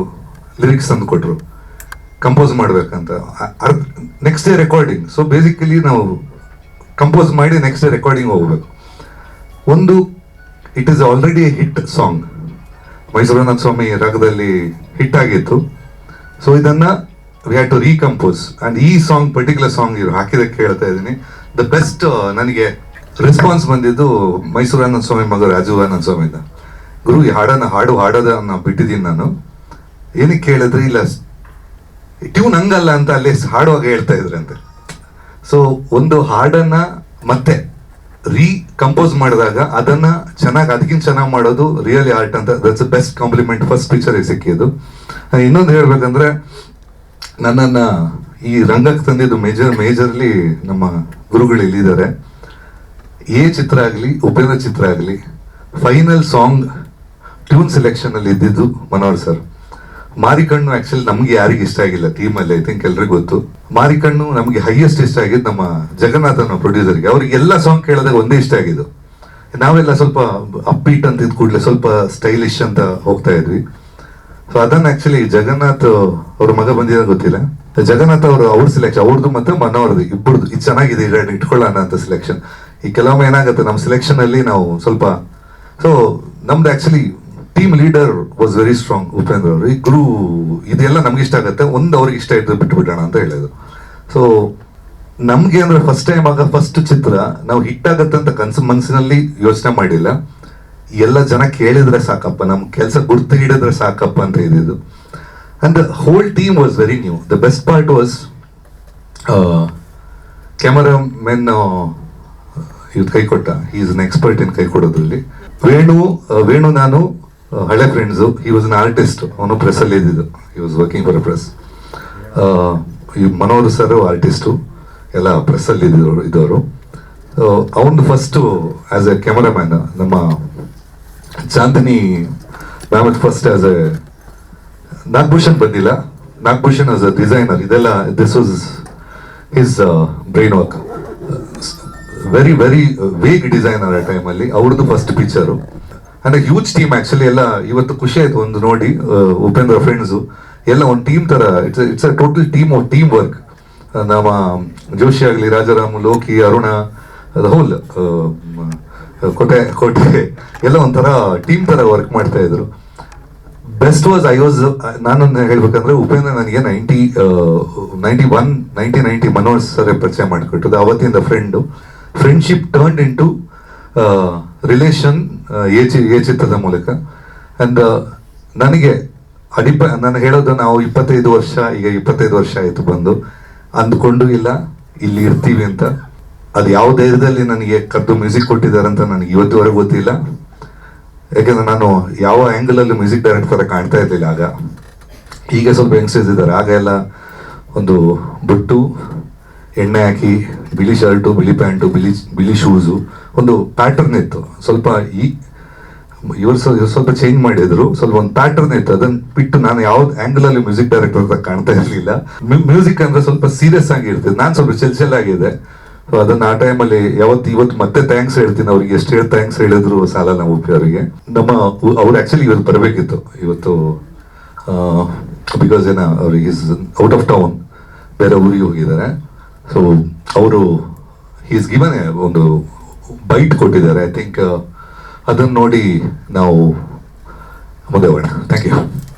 ಲಿರಿಕ್ಸ್ ತಂದು ಕೊಟ್ಟರು ಕಂಪೋಸ್ ಮಾಡ್ಬೇಕಂತ. Next day recording. So basically ನಾವು ಕಂಪೋಸ್ ಮಾಡಿ ನೆಕ್ಸ್ಟ್ ಡೇ ರೆಕಾರ್ಡಿಂಗ್ ಹೋಗ್ಬೇಕು. ಒಂದು it is already hit song, ಮೈಸೂರನಾಥ ಸ್ವಾಮಿ ರಾಗದಲ್ಲಿ ಹಿಟ್ ಆಗಿತ್ತು. ಸೊ ಇದನ್ನ we had to recompose. And ಈ ಸಾಂಗ್ ಪರ್ಟಿಕ್ಯುಲರ್ ಸಾಂಗ್ ಇವರು ಹಾಕಿದಕ್ಕೆ ಹೇಳ್ತಾ ಇದ್ದೀನಿ. ದ ಬೆಸ್ಟ್ ನನಗೆ ರೆಸ್ಪಾನ್ಸ್ ಬಂದಿದ್ದು ಮೈಸೂರನಾಥ ಸ್ವಾಮಿ ಮಗ ರಾಜು ಆನಂದ ಸ್ವಾಮಿಯಿಂದ. ಗುರು ಈ ಹಾಡೋದನ್ನ ಬಿಟ್ಟಿದ್ದೀನಿ ನಾನು. ಏನಕ್ಕೆ ಹೇಳಿದ್ರೆ, ಇಲ್ಲ ಟ್ಯೂನ್ ಹಂಗಲ್ಲ ಅಂತ ಅಲ್ಲಿ ಹಾಡುವಾಗ ಹೇಳ್ತಾ ಇದ್ರಂತೆ. ಸೊ ಒಂದು ಹಾಡನ್ನ ಮತ್ತೆ ಕಂಪೋಸ್ ಮಾಡಿದಾಗ ಅದನ್ನ ಅದಕ್ಕಿಂತ ಚೆನ್ನಾಗಿ ಮಾಡೋದು ರಿಯಲಿ ಆರ್ಟ್ ಅಂತ. That's best compliment first picture ಸಿಕ್ಕಿದ್ದು. ಇನ್ನೊಂದು ಹೇಳ್ಬೇಕಂದ್ರೆ, ನನ್ನನ್ನ ಈ ರಂಗಕ್ಕೆ ತಂದಿದ್ದು ಮೇಜರ್ಲಿ ನಮ್ಮ ಗುರುಗಳು ಇಲ್ಲಿದ್ದಾರೆ. ಚಿತ್ರ ಆಗಲಿ, ಉಪೇಂದ್ರ ಚಿತ್ರ ಆಗಲಿ, ಫೈನಲ್ ಸಾಂಗ್ ಟ್ಯೂನ್ ಸೆಲೆಕ್ಷನ್ ಅಲ್ಲಿ ಇದ್ದಿದ್ದು ಮನೋಹರ್ ಸರ್. ಮಾರಿಕಣ್ಣು ಆಕ್ಚುಲಿ ನಮ್ಗೆ ಯಾರಿಗೆ ಇಷ್ಟ ಆಗಿಲ್ಲ ಟೀಮಲ್ಲಿ, ಐ ಥಿಂಕ್ ಎಲ್ರಿಗೂ ಗೊತ್ತು. ಮಾರಿಕಣ್ಣು ನಮಗೆ ಹೈಯೆಸ್ಟ್ ಇಷ್ಟ ಆಗಿದ್ದು ನಮ್ಮ ಜಗನ್ನಾಥ್ ಅನ್ನೋ ಪ್ರೊಡ್ಯೂಸರ್ಗೆ. ಅವ್ರಿಗೆ ಎಲ್ಲ ಸಾಂಗ್ ಕೇಳಿದಾಗ ಒಂದೇ ಇಷ್ಟ ಆಗಿದ್ದು. ನಾವೆಲ್ಲ ಸ್ವಲ್ಪ ಅಪ್ಪೀಟ್ ಅಂತ ಇದ್ ಕೂಡಲೇ ಸ್ವಲ್ಪ ಸ್ಟೈಲಿಶ್ ಅಂತ ಹೋಗ್ತಾ ಇದ್ವಿ. ಸೊ ಅದನ್ನ ಆಕ್ಚುಲಿ ಜಗನ್ನಾಥ್ ಅವ್ರ ಮಗ ಬಂದಿರೋ ಗೊತ್ತಿಲ್ಲ, ಜಗನ್ನಾಥ್ ಅವ್ರ ಸೆಲೆಕ್ಷನ್, ಅವ್ರದ್ದು ಮತ್ತೆ ಮನೋಹರ್ದು ಇಬ್ಬರದು ಇದು ಚೆನ್ನಾಗಿದೆ ಇಟ್ಕೊಳ್ಳೋಣ ಅಂತ ಸೆಲೆಕ್ಷನ್. ಈ ಕೆಲವೊಮ್ಮೆ ಏನಾಗುತ್ತೆ ನಮ್ಮ ಸೆಲೆಕ್ಷನ್ ಅಲ್ಲಿ ನಾವು ಸ್ವಲ್ಪ, ಸೊ ನಮ್ದು actually team leader was very strong Upendra ಅವರು. ಈ ಗುರು ಇದೆಲ್ಲ ನಮ್ಗೆ ಇಷ್ಟ ಆಗುತ್ತೆ, ಒಂದು ಅವ್ರಿಗೆ ಇಷ್ಟ ಇದ್ದು ಬಿಟ್ಟು ಬಿಡೋಣ ಅಂತ ಹೇಳಿದ್ರು. ಸೊ ನಮ್ಗೆ ಅಂದ್ರೆ ಫಸ್ಟ್ ಟೈಮ್ ಆಗ ಫಸ್ಟ್ ಚಿತ್ರ ನಾವು ಹಿಟ್ ಆಗತ್ತೆ ಅಂತ ಮನಸ್ಸಿನಲ್ಲಿ ಯೋಚನೆ ಮಾಡಿಲ್ಲ. ಎಲ್ಲ ಜನ ಕೇಳಿದ್ರೆ ಸಾಕಪ್ಪ, ನಮ್ ಕೆಲಸ ಗುರ್ತು ಹಿಡಿದ್ರೆ ಸಾಕಪ್ಪ ಅಂತ ಇದ್ದಿದ್ದು. And the whole team was very new. The best part was cameramen ಇವ್ರು ಕೈ ಕೊಟ್ಟ. ಈಸ್ ಅನ್ ಎಕ್ಸ್ಪರ್ಟ್ ಇನ್ ಕೈ ಕೊಡೋದ್ರಲ್ಲಿ. ವೇಣು ನಾನು ಹಳೆ friends. He was an artist. ಅವನು ಪ್ರೆಸ್ ಅಲ್ಲಿ ಇದ್ದಿದ್ದು. He was working for a press. ಈ ಮನೋಹರ್ ಸರ್ ಆರ್ಟಿಸ್ಟು, ಎಲ್ಲ ಪ್ರೆಸ್ ಅಲ್ಲಿ ಇದ್ದವರು. ಅವನು ಫಸ್ಟ್ ಆಸ್ ಎ ಕ್ಯಾಮರಾಮ್ಯಾನ್. ನಮ್ಮ Chandini ma'am first as a Nagabhushan ಬಂದಿಲ್ಲ. Nagabhushan as a designer. ಇದೆಲ್ಲ this was his brain work. Very vague designer ಆ ಟೈಮಲ್ಲಿ. ಅವ್ರದ್ದು first picture. And huge team actually. ಎಲ್ಲ ಇವತ್ತು ಖುಷಿ ಆಯ್ತು ಒಂದು ನೋಡಿ, ಉಪೇಂದ್ರ ಫ್ರೆಂಡ್ಸು ಎಲ್ಲ ಒಂದು ಟೀಮ್ ತರ. It's a total team work. ನಮ್ಮ ಜೋಶಿ ಆಗಲಿ, ರಾಜಾರಾಮ್, ಲೋಕಿ, ಅರುಣ, ಹೋಲ್ ಕೋಟೆ ಎಲ್ಲ ಒಂಥರ ಟೀಮ್ ತರ ವರ್ಕ್ ಮಾಡ್ತಾ ಇದ್ರು. ಬೆಸ್ಟ್ ವಾಸ್ ನಾನು ಹೇಳ್ಬೇಕಂದ್ರೆ, ಉಪೇಂದ್ರ ನನಗೆ 1990 ಮನೋಹರ್ ಸರ್ ಪರಿಚಯ ಮಾಡಿಕೊಟ್ಟದ್ದು. ಅವತ್ತಿಂದ friendship turn into relation ಚಿತ್ರದ ಮೂಲಕ. ಅಂಡ್ ನನಗೆ ನಾನು ಹೇಳೋದು, ನಾವು 25 ವರ್ಷ, ಈಗ 25 ವರ್ಷ ಆಯಿತು ಬಂದು, ಅಂದ್ಕೊಂಡು ಇಲ್ಲ ಇಲ್ಲಿ ಇರ್ತೀವಿ ಅಂತ. ಅದು ಯಾವ ಧೈರ್ಯದಲ್ಲಿ ನನಗೆ ಕರೆದು ಮ್ಯೂಸಿಕ್ ಕೊಟ್ಟಿದ್ದಾರೆ ಅಂತ ನನಗೆ ಇವತ್ತುವರೆಗೂ ಗೊತ್ತಿಲ್ಲ. ಯಾಕೆಂದ್ರೆ ನಾನು ಯಾವ ಆ್ಯಂಗಲಲ್ಲಿ ಮ್ಯೂಸಿಕ್ ಡೈರೆಕ್ಟರ್ ಥರ ಕಾಣ್ತಾ ಇರಲಿಲ್ಲ ಆಗ. ಈಗ ಸ್ವಲ್ಪ ಯಂಗ್ಸ್ಟರ್ಸ್ ಇದ್ದಾರೆ, ಆಗ ಎಲ್ಲ ಒಂದು ಬುಟ್ಟು, ಎಣ್ಣೆ ಹಾಕಿ, ಬಿಳಿ ಶರ್ಟು, ಬಿಳಿ ಪ್ಯಾಂಟು, ಬಿಳಿ ಶೂಸು, ಒಂದು ಪ್ಯಾಟರ್ನ್ ಇತ್ತು. ಸ್ವಲ್ಪ ಇವರು ಸ್ವಲ್ಪ ಚೇಂಜ್ ಮಾಡಿದ್ರು, ಸ್ವಲ್ಪ ಒಂದು ಪ್ಯಾಟರ್ನ್ ಇತ್ತು. ಅದನ್ನ ಬಿಟ್ಟು ನಾನು ಯಾವ ಆ್ಯಂಗಲಲ್ಲಿ ಮ್ಯೂಸಿಕ್ ಡೈರೆಕ್ಟರ್ ಅಂತ ಕಾಣ್ತಾ ಇರಲಿಲ್ಲ. ಮ್ಯೂಸಿಕ್ ಅಂದ್ರೆ ಸ್ವಲ್ಪ ಸೀರಿಯಸ್ ಆಗಿ ಇರ್ತಿದೆ, ನಾನು ಸ್ವಲ್ಪ ಚೆಲ್ ಆಗಿದೆ. ಸೊ ಅದನ್ನ ಆ ಟೈಮಲ್ಲಿ ಇವತ್ತು ಮತ್ತೆ ಥ್ಯಾಂಕ್ಸ್ ಹೇಳ್ತೀನಿ ಅವ್ರಿಗೆ. ಎಷ್ಟು ಥ್ಯಾಂಕ್ಸ್ ಹೇಳಿದ್ರು ಸಾಲಲ್ಲ ಉಪ್ಪಿ ಅವರಿಗೆ. ಅವ್ರು ಆ್ಯಕ್ಚುಲಿ ಇವತ್ತು ಬರಬೇಕಿತ್ತು ಇವತ್ತು, ಬಿಕಾಸ್ ಅವ್ರಿಗೆ ಔಟ್ ಆಫ್ ಟೌನ್, ಬೇರೆ ಊರಿಗೆ ಹೋಗಿದ್ದಾರೆ. ಸೊ ಅವರು ಈಸ್ ಗಿವನ್ ಒಂದು ಬೈಟ್ ಕೊಟ್ಟಿದ್ದಾರೆ. ಐ ಥಿಂಕ್ ಅದನ್ನ ನೋಡಿ ನಾವು ಮುಂದೆ ಹೋಗೋಣ. Thank you.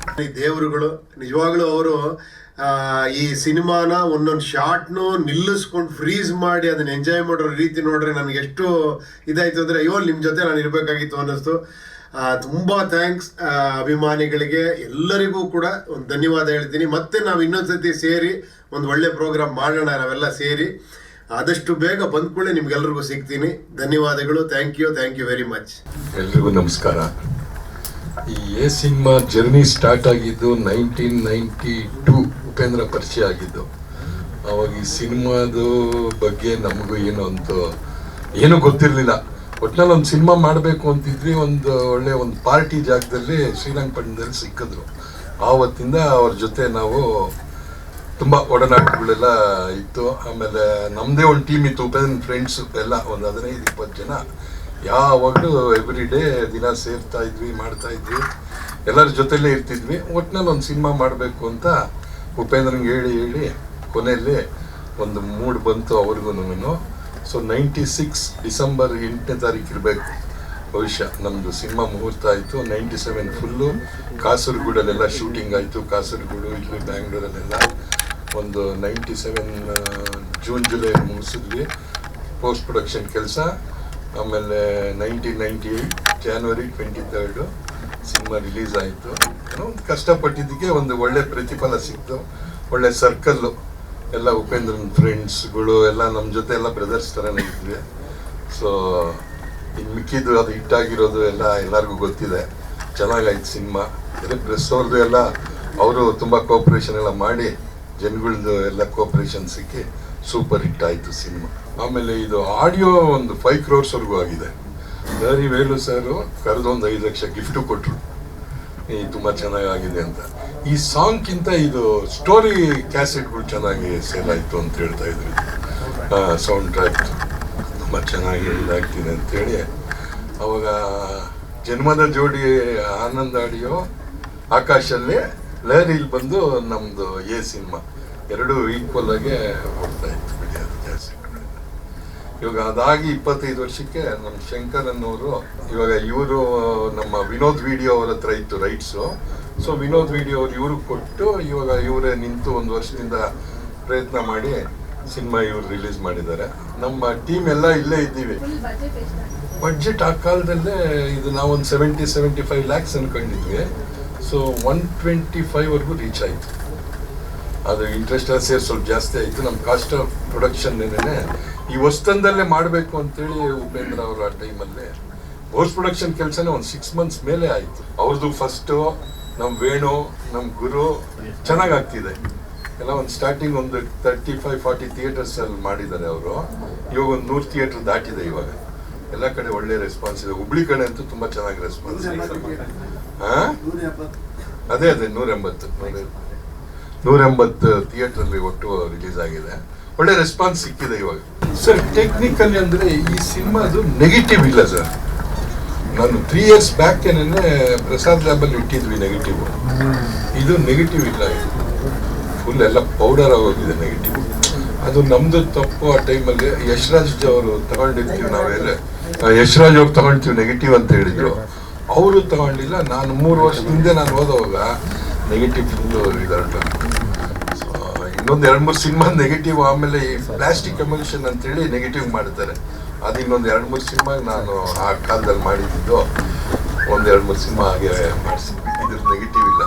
ದೇವರುಗಳು ನಿಜವಾಗ್ಲೂ ಅವರು ಈ ಸಿನಿಮಾನ ಒಂದೊಂದು ಶಾರ್ಟ್ನು ನಿಲ್ಲಿಸ್ಕೊಂಡು ಫ್ರೀಸ್ ಮಾಡಿ ಅದನ್ನ ಎಂಜಾಯ್ ಮಾಡೋ ರೀತಿ ನೋಡ್ರೆ ನನಗೆ ಎಷ್ಟು ಇದಾಯ್ತು ಅಂದರೆ, ಅಯ್ಯೋ ನಿಮ್ಮ ಜೊತೆ ನಾನು ಇರಬೇಕಾಗಿತ್ತು ಅನ್ನಿಸ್ತು. ತುಂಬ ಥ್ಯಾಂಕ್ಸ್ ಅಭಿಮಾನಿಗಳಿಗೆ ಎಲ್ಲರಿಗೂ ಕೂಡ ಒಂದು ಧನ್ಯವಾದ ಹೇಳ್ತೀನಿ. ಮತ್ತೆ ನಾವು ಇನ್ನೊಂದ್ಸತಿ ಸೇರಿ ಒಂದು ಒಳ್ಳೆ ಪ್ರೋಗ್ರಾಮ್ ಮಾಡೋಣ ನಾವೆಲ್ಲ ಸೇರಿ. ಆದಷ್ಟು ಬೇಗ ಬಂದ್ಕೊಳ್ಳಿ, ನಿಮ್ಗೆಲ್ರಿಗೂ ಸಿಗ್ತೀನಿ. ಧನ್ಯವಾದಗಳು. Thank you very much. ಎಲ್ರಿಗೂ ನಮಸ್ಕಾರ. ಈ ಸಿನಿಮಾ ಜರ್ನಿ ಸ್ಟಾರ್ಟ್ ಆಗಿದ್ದು 1992, ಉಪೇಂದ್ರ ಪರಿಚಯ ಆಗಿದ್ದು. ಅವಾಗ ಈ ಸಿನಿಮಾದ ಬಗ್ಗೆ ನಮಗೂ ಏನೂ ಗೊತ್ತಿರಲಿಲ್ಲ. ಒಟ್ಟಿನಲ್ಲಿ ಒಂದು ಸಿನಿಮಾ ಮಾಡಬೇಕು ಅಂತಿದ್ವಿ. ಒಂದು ಪಾರ್ಟಿ ಜಾಗದಲ್ಲಿ ಶ್ರೀರಂಗಪಟ್ಟಣದಲ್ಲಿ ಸಿಕ್ಕಿದ್ರು. ಆವತ್ತಿಂದ ಅವ್ರ ಜೊತೆ ನಾವು ತುಂಬ ಒಡನಾಟಗಳೆಲ್ಲ ಇತ್ತು. ಆಮೇಲೆ ನಮ್ಮದೇ ಒಂದು ಟೀಮ್ ಇತ್ತು, ಉಪೇಂದ್ರ ಫ್ರೆಂಡ್ಸ್ ಎಲ್ಲ ಒಂದು 15-20 ಜನ. ಯಾವಾಗಲೂ ಎವ್ರಿ ಡೇ ದಿನ ಸೇರ್ತಾ ಇದ್ವಿ, ಮಾಡ್ತಾ ಇದ್ವಿ, ಎಲ್ಲರ ಜೊತೆಲೇ ಇರ್ತಿದ್ವಿ. ಒಟ್ಟಿನಲ್ಲಿ ಒಂದು ಸಿನಿಮಾ ಮಾಡಬೇಕು ಅಂತ ಉಪೇಂದ್ರಂಗೆ ಹೇಳಿ ಕೊನೆಯಲ್ಲಿ ಒಂದು ಮೂಡ್ ಬಂತು ಅವ್ರಿಗೂ. ಸೊ 96 ಡಿಸೆಂಬರ್ 8ನೇ ತಾರೀಕು ಇರಬೇಕು ಭವಿಷ್ಯ ನಮ್ಮದು ಸಿನಿಮಾ ಮುಹೂರ್ತ ಆಯಿತು. 97 ಫುಲ್ಲು ಕಾಸರಗೋಡಲ್ಲೆಲ್ಲ ಶೂಟಿಂಗ್ ಆಯಿತು. ಕಾಸರಗೋಡು, ಇಲ್ಲಿ ಬ್ಯಾಂಗ್ಳೂರಲ್ಲೆಲ್ಲ ಒಂದು 97 ಜೂನ್ ಜುಲೈ ಮುಗಿಸಿದ್ವಿ ಪೋಸ್ಟ್ ಪ್ರೊಡಕ್ಷನ್ ಕೆಲಸ. ಆಮೇಲೆ 1998 ಜಾನ್ವರಿ 23 ಸಿನಿಮಾ ರಿಲೀಸ್ ಆಯಿತು. ಒಂದು ಕಷ್ಟಪಟ್ಟಿದ್ದಕ್ಕೆ ಒಂದು ಒಳ್ಳೆ ಪ್ರತಿಫಲ ಸಿಕ್ತು. ಒಳ್ಳೆ ಸರ್ಕಲ್ಲು, ಎಲ್ಲ ಉಪೇಂದ್ರನ್ ಫ್ರೆಂಡ್ಸ್ಗಳು ಎಲ್ಲ ನಮ್ಮ ಜೊತೆ ಎಲ್ಲ ಬ್ರದರ್ಸ್ ಥರನೇ ಇದ್ವಿ. ಸೊ ಇನ್ನು ಮಿಕ್ಕಿದ್ದು ಅದು ಹಿಟ್ಟಾಗಿರೋದು ಎಲ್ಲರಿಗೂ ಗೊತ್ತಿದೆ. ಚೆನ್ನಾಗಾಯ್ತು ಸಿನಿಮಾ. ಪ್ರೆಸ್ ಅವ್ರದ್ದು ಎಲ್ಲ ಅವರು ತುಂಬ ಕೋಪ್ರೇಷನ್ ಎಲ್ಲ ಮಾಡಿ, ಜನಗಳದ್ದು ಎಲ್ಲ ಕೋಪ್ರೇಷನ್ ಸಿಕ್ಕಿ ಸೂಪರ್ ಹಿಟ್ ಆಯಿತು ಸಿನಿಮಾ. ಆಮೇಲೆ ಇದು ಆಡಿಯೋ ಒಂದು 5 crores ಆಗಿದೆ. ದಾರಿ ವೇಲು ಸರ್ ಕರೆದು ಒಂದು 5 ಲಕ್ಷ ಗಿಫ್ಟು ಕೊಟ್ಟರು, ಈ ತುಂಬ ಚೆನ್ನಾಗಿದೆ ಅಂತ. ಈ ಸಾಂಗ್ಗಿಂತ ಇದು ಸ್ಟೋರಿ ಕ್ಯಾಸೆಟ್ಗಳು ಚೆನ್ನಾಗಿ ಸೇಲ್ ಆಯಿತು ಅಂತ ಹೇಳ್ತಾ ಇದ್ರು. ಸೌಂಡ್ ಟ್ರ್ಯಾಕ್ ತುಂಬ ಚೆನ್ನಾಗಿ ಇದಾಗ್ತಿದೆ ಅಂತೇಳಿ ಅವಾಗ ಜನ್ಮದ ಜೋಡಿ ಆನಂದ್ ಆಡಿಯೋ ಆಕಾಶಲ್ಲಿ ಲಹರಿಲಿ ಬಂದು ನಮ್ಮದು ಸಿನಿಮಾ ಎರಡೂ ಈಕ್ವಲ್ ಆಗಿ ಹೋಗ್ತಾ ಇತ್ತು ಬಿಡಿಯೋದು ಕ್ಯಾಸೆಟ್ಗಳಿಂದ. ಇವಾಗ ಅದಾಗಿ 25 ವರ್ಷಕ್ಕೆ ನಮ್ಮ ಶಂಕರ್ ಅನ್ನೋರು, ಇವಾಗ ಇವರು ನಮ್ಮ ವಿನೋದ್ ವಿಡಿಯೋ ಅವ್ರ ಹತ್ರ ಇತ್ತು ರೈಟ್ಸು. ಸೊ ವಿನೋದ್ ವಿಡಿಯೋ ಅವ್ರು ಇವ್ರಿಗೆ ಕೊಟ್ಟು ಇವಾಗ ಇವರೇ ನಿಂತು 1 ವರ್ಷದಿಂದ ಪ್ರಯತ್ನ ಮಾಡಿ ಸಿನಿಮಾ ಇವ್ರು ರಿಲೀಸ್ ಮಾಡಿದ್ದಾರೆ. ನಮ್ಮ ಟೀಮ್ ಎಲ್ಲ ಇಲ್ಲೇ ಇದ್ದೀವಿ. ಬಡ್ಜೆಟ್ ಆ ಕಾಲದಲ್ಲೇ ಇದು ನಾವೊಂದು 70-75 lakhs ಅನ್ಕೊಂಡಿದ್ವಿ. ಸೊ 125 ರೀಚ್ ಆಯಿತು. ಅದು ಇಂಟ್ರೆಸ್ಟ್ ಎಲ್ಲ ಸೇರಿ ಸ್ವಲ್ಪ ಜಾಸ್ತಿ ಆಯಿತು. ನಮ್ಮ ಕಾಸ್ಟ್ ಆಫ್ ಪ್ರೊಡಕ್ಷನ್ ಈ ಹೊಸ್ತಂದಲ್ಲೇ ಮಾಡಬೇಕು ಅಂತೇಳಿ ಉಪೇಂದ್ರ ಅವರು ಆ ಟೈಮಲ್ಲಿ ಪೋಸ್ಟ್ ಪ್ರೊಡಕ್ಷನ್ ಕೆಲಸನೇ ಒಂದು 6 months ಮೇಲೆ ಆಯಿತು. ಅವ್ರದ್ದು ಫಸ್ಟು ನಮ್ಮ ವೇಣು, ನಮ್ಮ ಗುರು ಚೆನ್ನಾಗಾಗ್ತಿದೆ ಎಲ್ಲ. ಒಂದು ಸ್ಟಾರ್ಟಿಂಗ್ ಒಂದು 35-40 ಥಿಯೇಟರ್ಸಲ್ಲಿ ಮಾಡಿದ್ದಾರೆ ಅವರು. ಇವಾಗ ಒಂದು 100 ಥಿಯೇಟರ್ ದಾಟಿದೆ ಇವಾಗ. ಎಲ್ಲ ಕಡೆ ಒಳ್ಳೆ ರೆಸ್ಪಾನ್ಸ್ ಇದೆ. ಹುಬ್ಳಿ ಕಡೆ ಅಂತೂ ತುಂಬ ಚೆನ್ನಾಗಿ ರೆಸ್ಪಾನ್ಸ್ ಇದೆ. ಅದೇ 180 ಥಿಯೇಟ್ರಲ್ಲಿ ಒಟ್ಟು ರಿಲೀಸ್ ಆಗಿದೆ. ಒಳ್ಳೆ ರೆಸ್ಪಾನ್ಸ್ ಸಿಕ್ಕಿದೆ ಇವಾಗ. ಸರ್ ಟೆಕ್ನಿಕಲಿ ಅಂದರೆ ಈ ಸಿನಿಮಾದು ನೆಗೆಟಿವ್ ಇಲ್ಲ ಸರ್. ನಾನು 3 years ಬ್ಯಾಕ್ ಪ್ರಸಾದ್ ಲ್ಯಾಬಲ್ಲಿ ಇಟ್ಟಿದ್ವಿ ನೆಗೆಟಿವ್. ಇದು ನೆಗೆಟಿವ್ ಇಲ್ಲ, ಇದು ಫುಲ್ ಎಲ್ಲ ಪೌಡರ್ ಆಗೋಗಿದೆ ನೆಗೆಟಿವ್. ಅದು ನಮ್ಮದು ತಪ್ಪು. ಆ ಟೈಮಲ್ಲಿ ಯಶ್ರಾಜ್ ಅವರು ತಗೊಂಡಿರ್ತೀವಿ, ನಾವೆಲ್ಲ ಯಶ್ರಾಜ್ ಅವ್ರು ತಗೊಳ್ತೀವಿ ನೆಗೆಟಿವ್ ಅಂತ ಹೇಳಿದ್ರು. ಅವರು ತಗೊಂಡಿಲ್ಲ. ನಾನು 3 ವರ್ಷದಿಂದ ನಾನು ಓದೋವಾಗ ನೆಗೆಟಿವ್ ಫುಲ್ಲು ರಿಸಲ್ಟ್. ಇನ್ನೊಂದು 2-3 ಸಿನಿಮಾ ನೆಗೆಟಿವ್. ಆಮೇಲೆ ಈ ಪ್ಲಾಸ್ಟಿಕ್ ಎಮಲ್ಷನ್ ಅಂತೇಳಿ ನೆಗೆಟಿವ್ ಮಾಡ್ತಾರೆ. ಅದು ಇನ್ನೊಂದು 2-3 ಸಿನಿಮಾ ನಾನು ಆ ಕಾಲದಲ್ಲಿ ಮಾಡಿದ್ದು. ಒಂದೆರಡು ಸಿನಿಮಾ ಹಾಗೆ ಮಾಡಿಸಿದ್ವಿ. ಇದ್ರ ನೆಗೆಟಿವ್ ಇಲ್ಲ.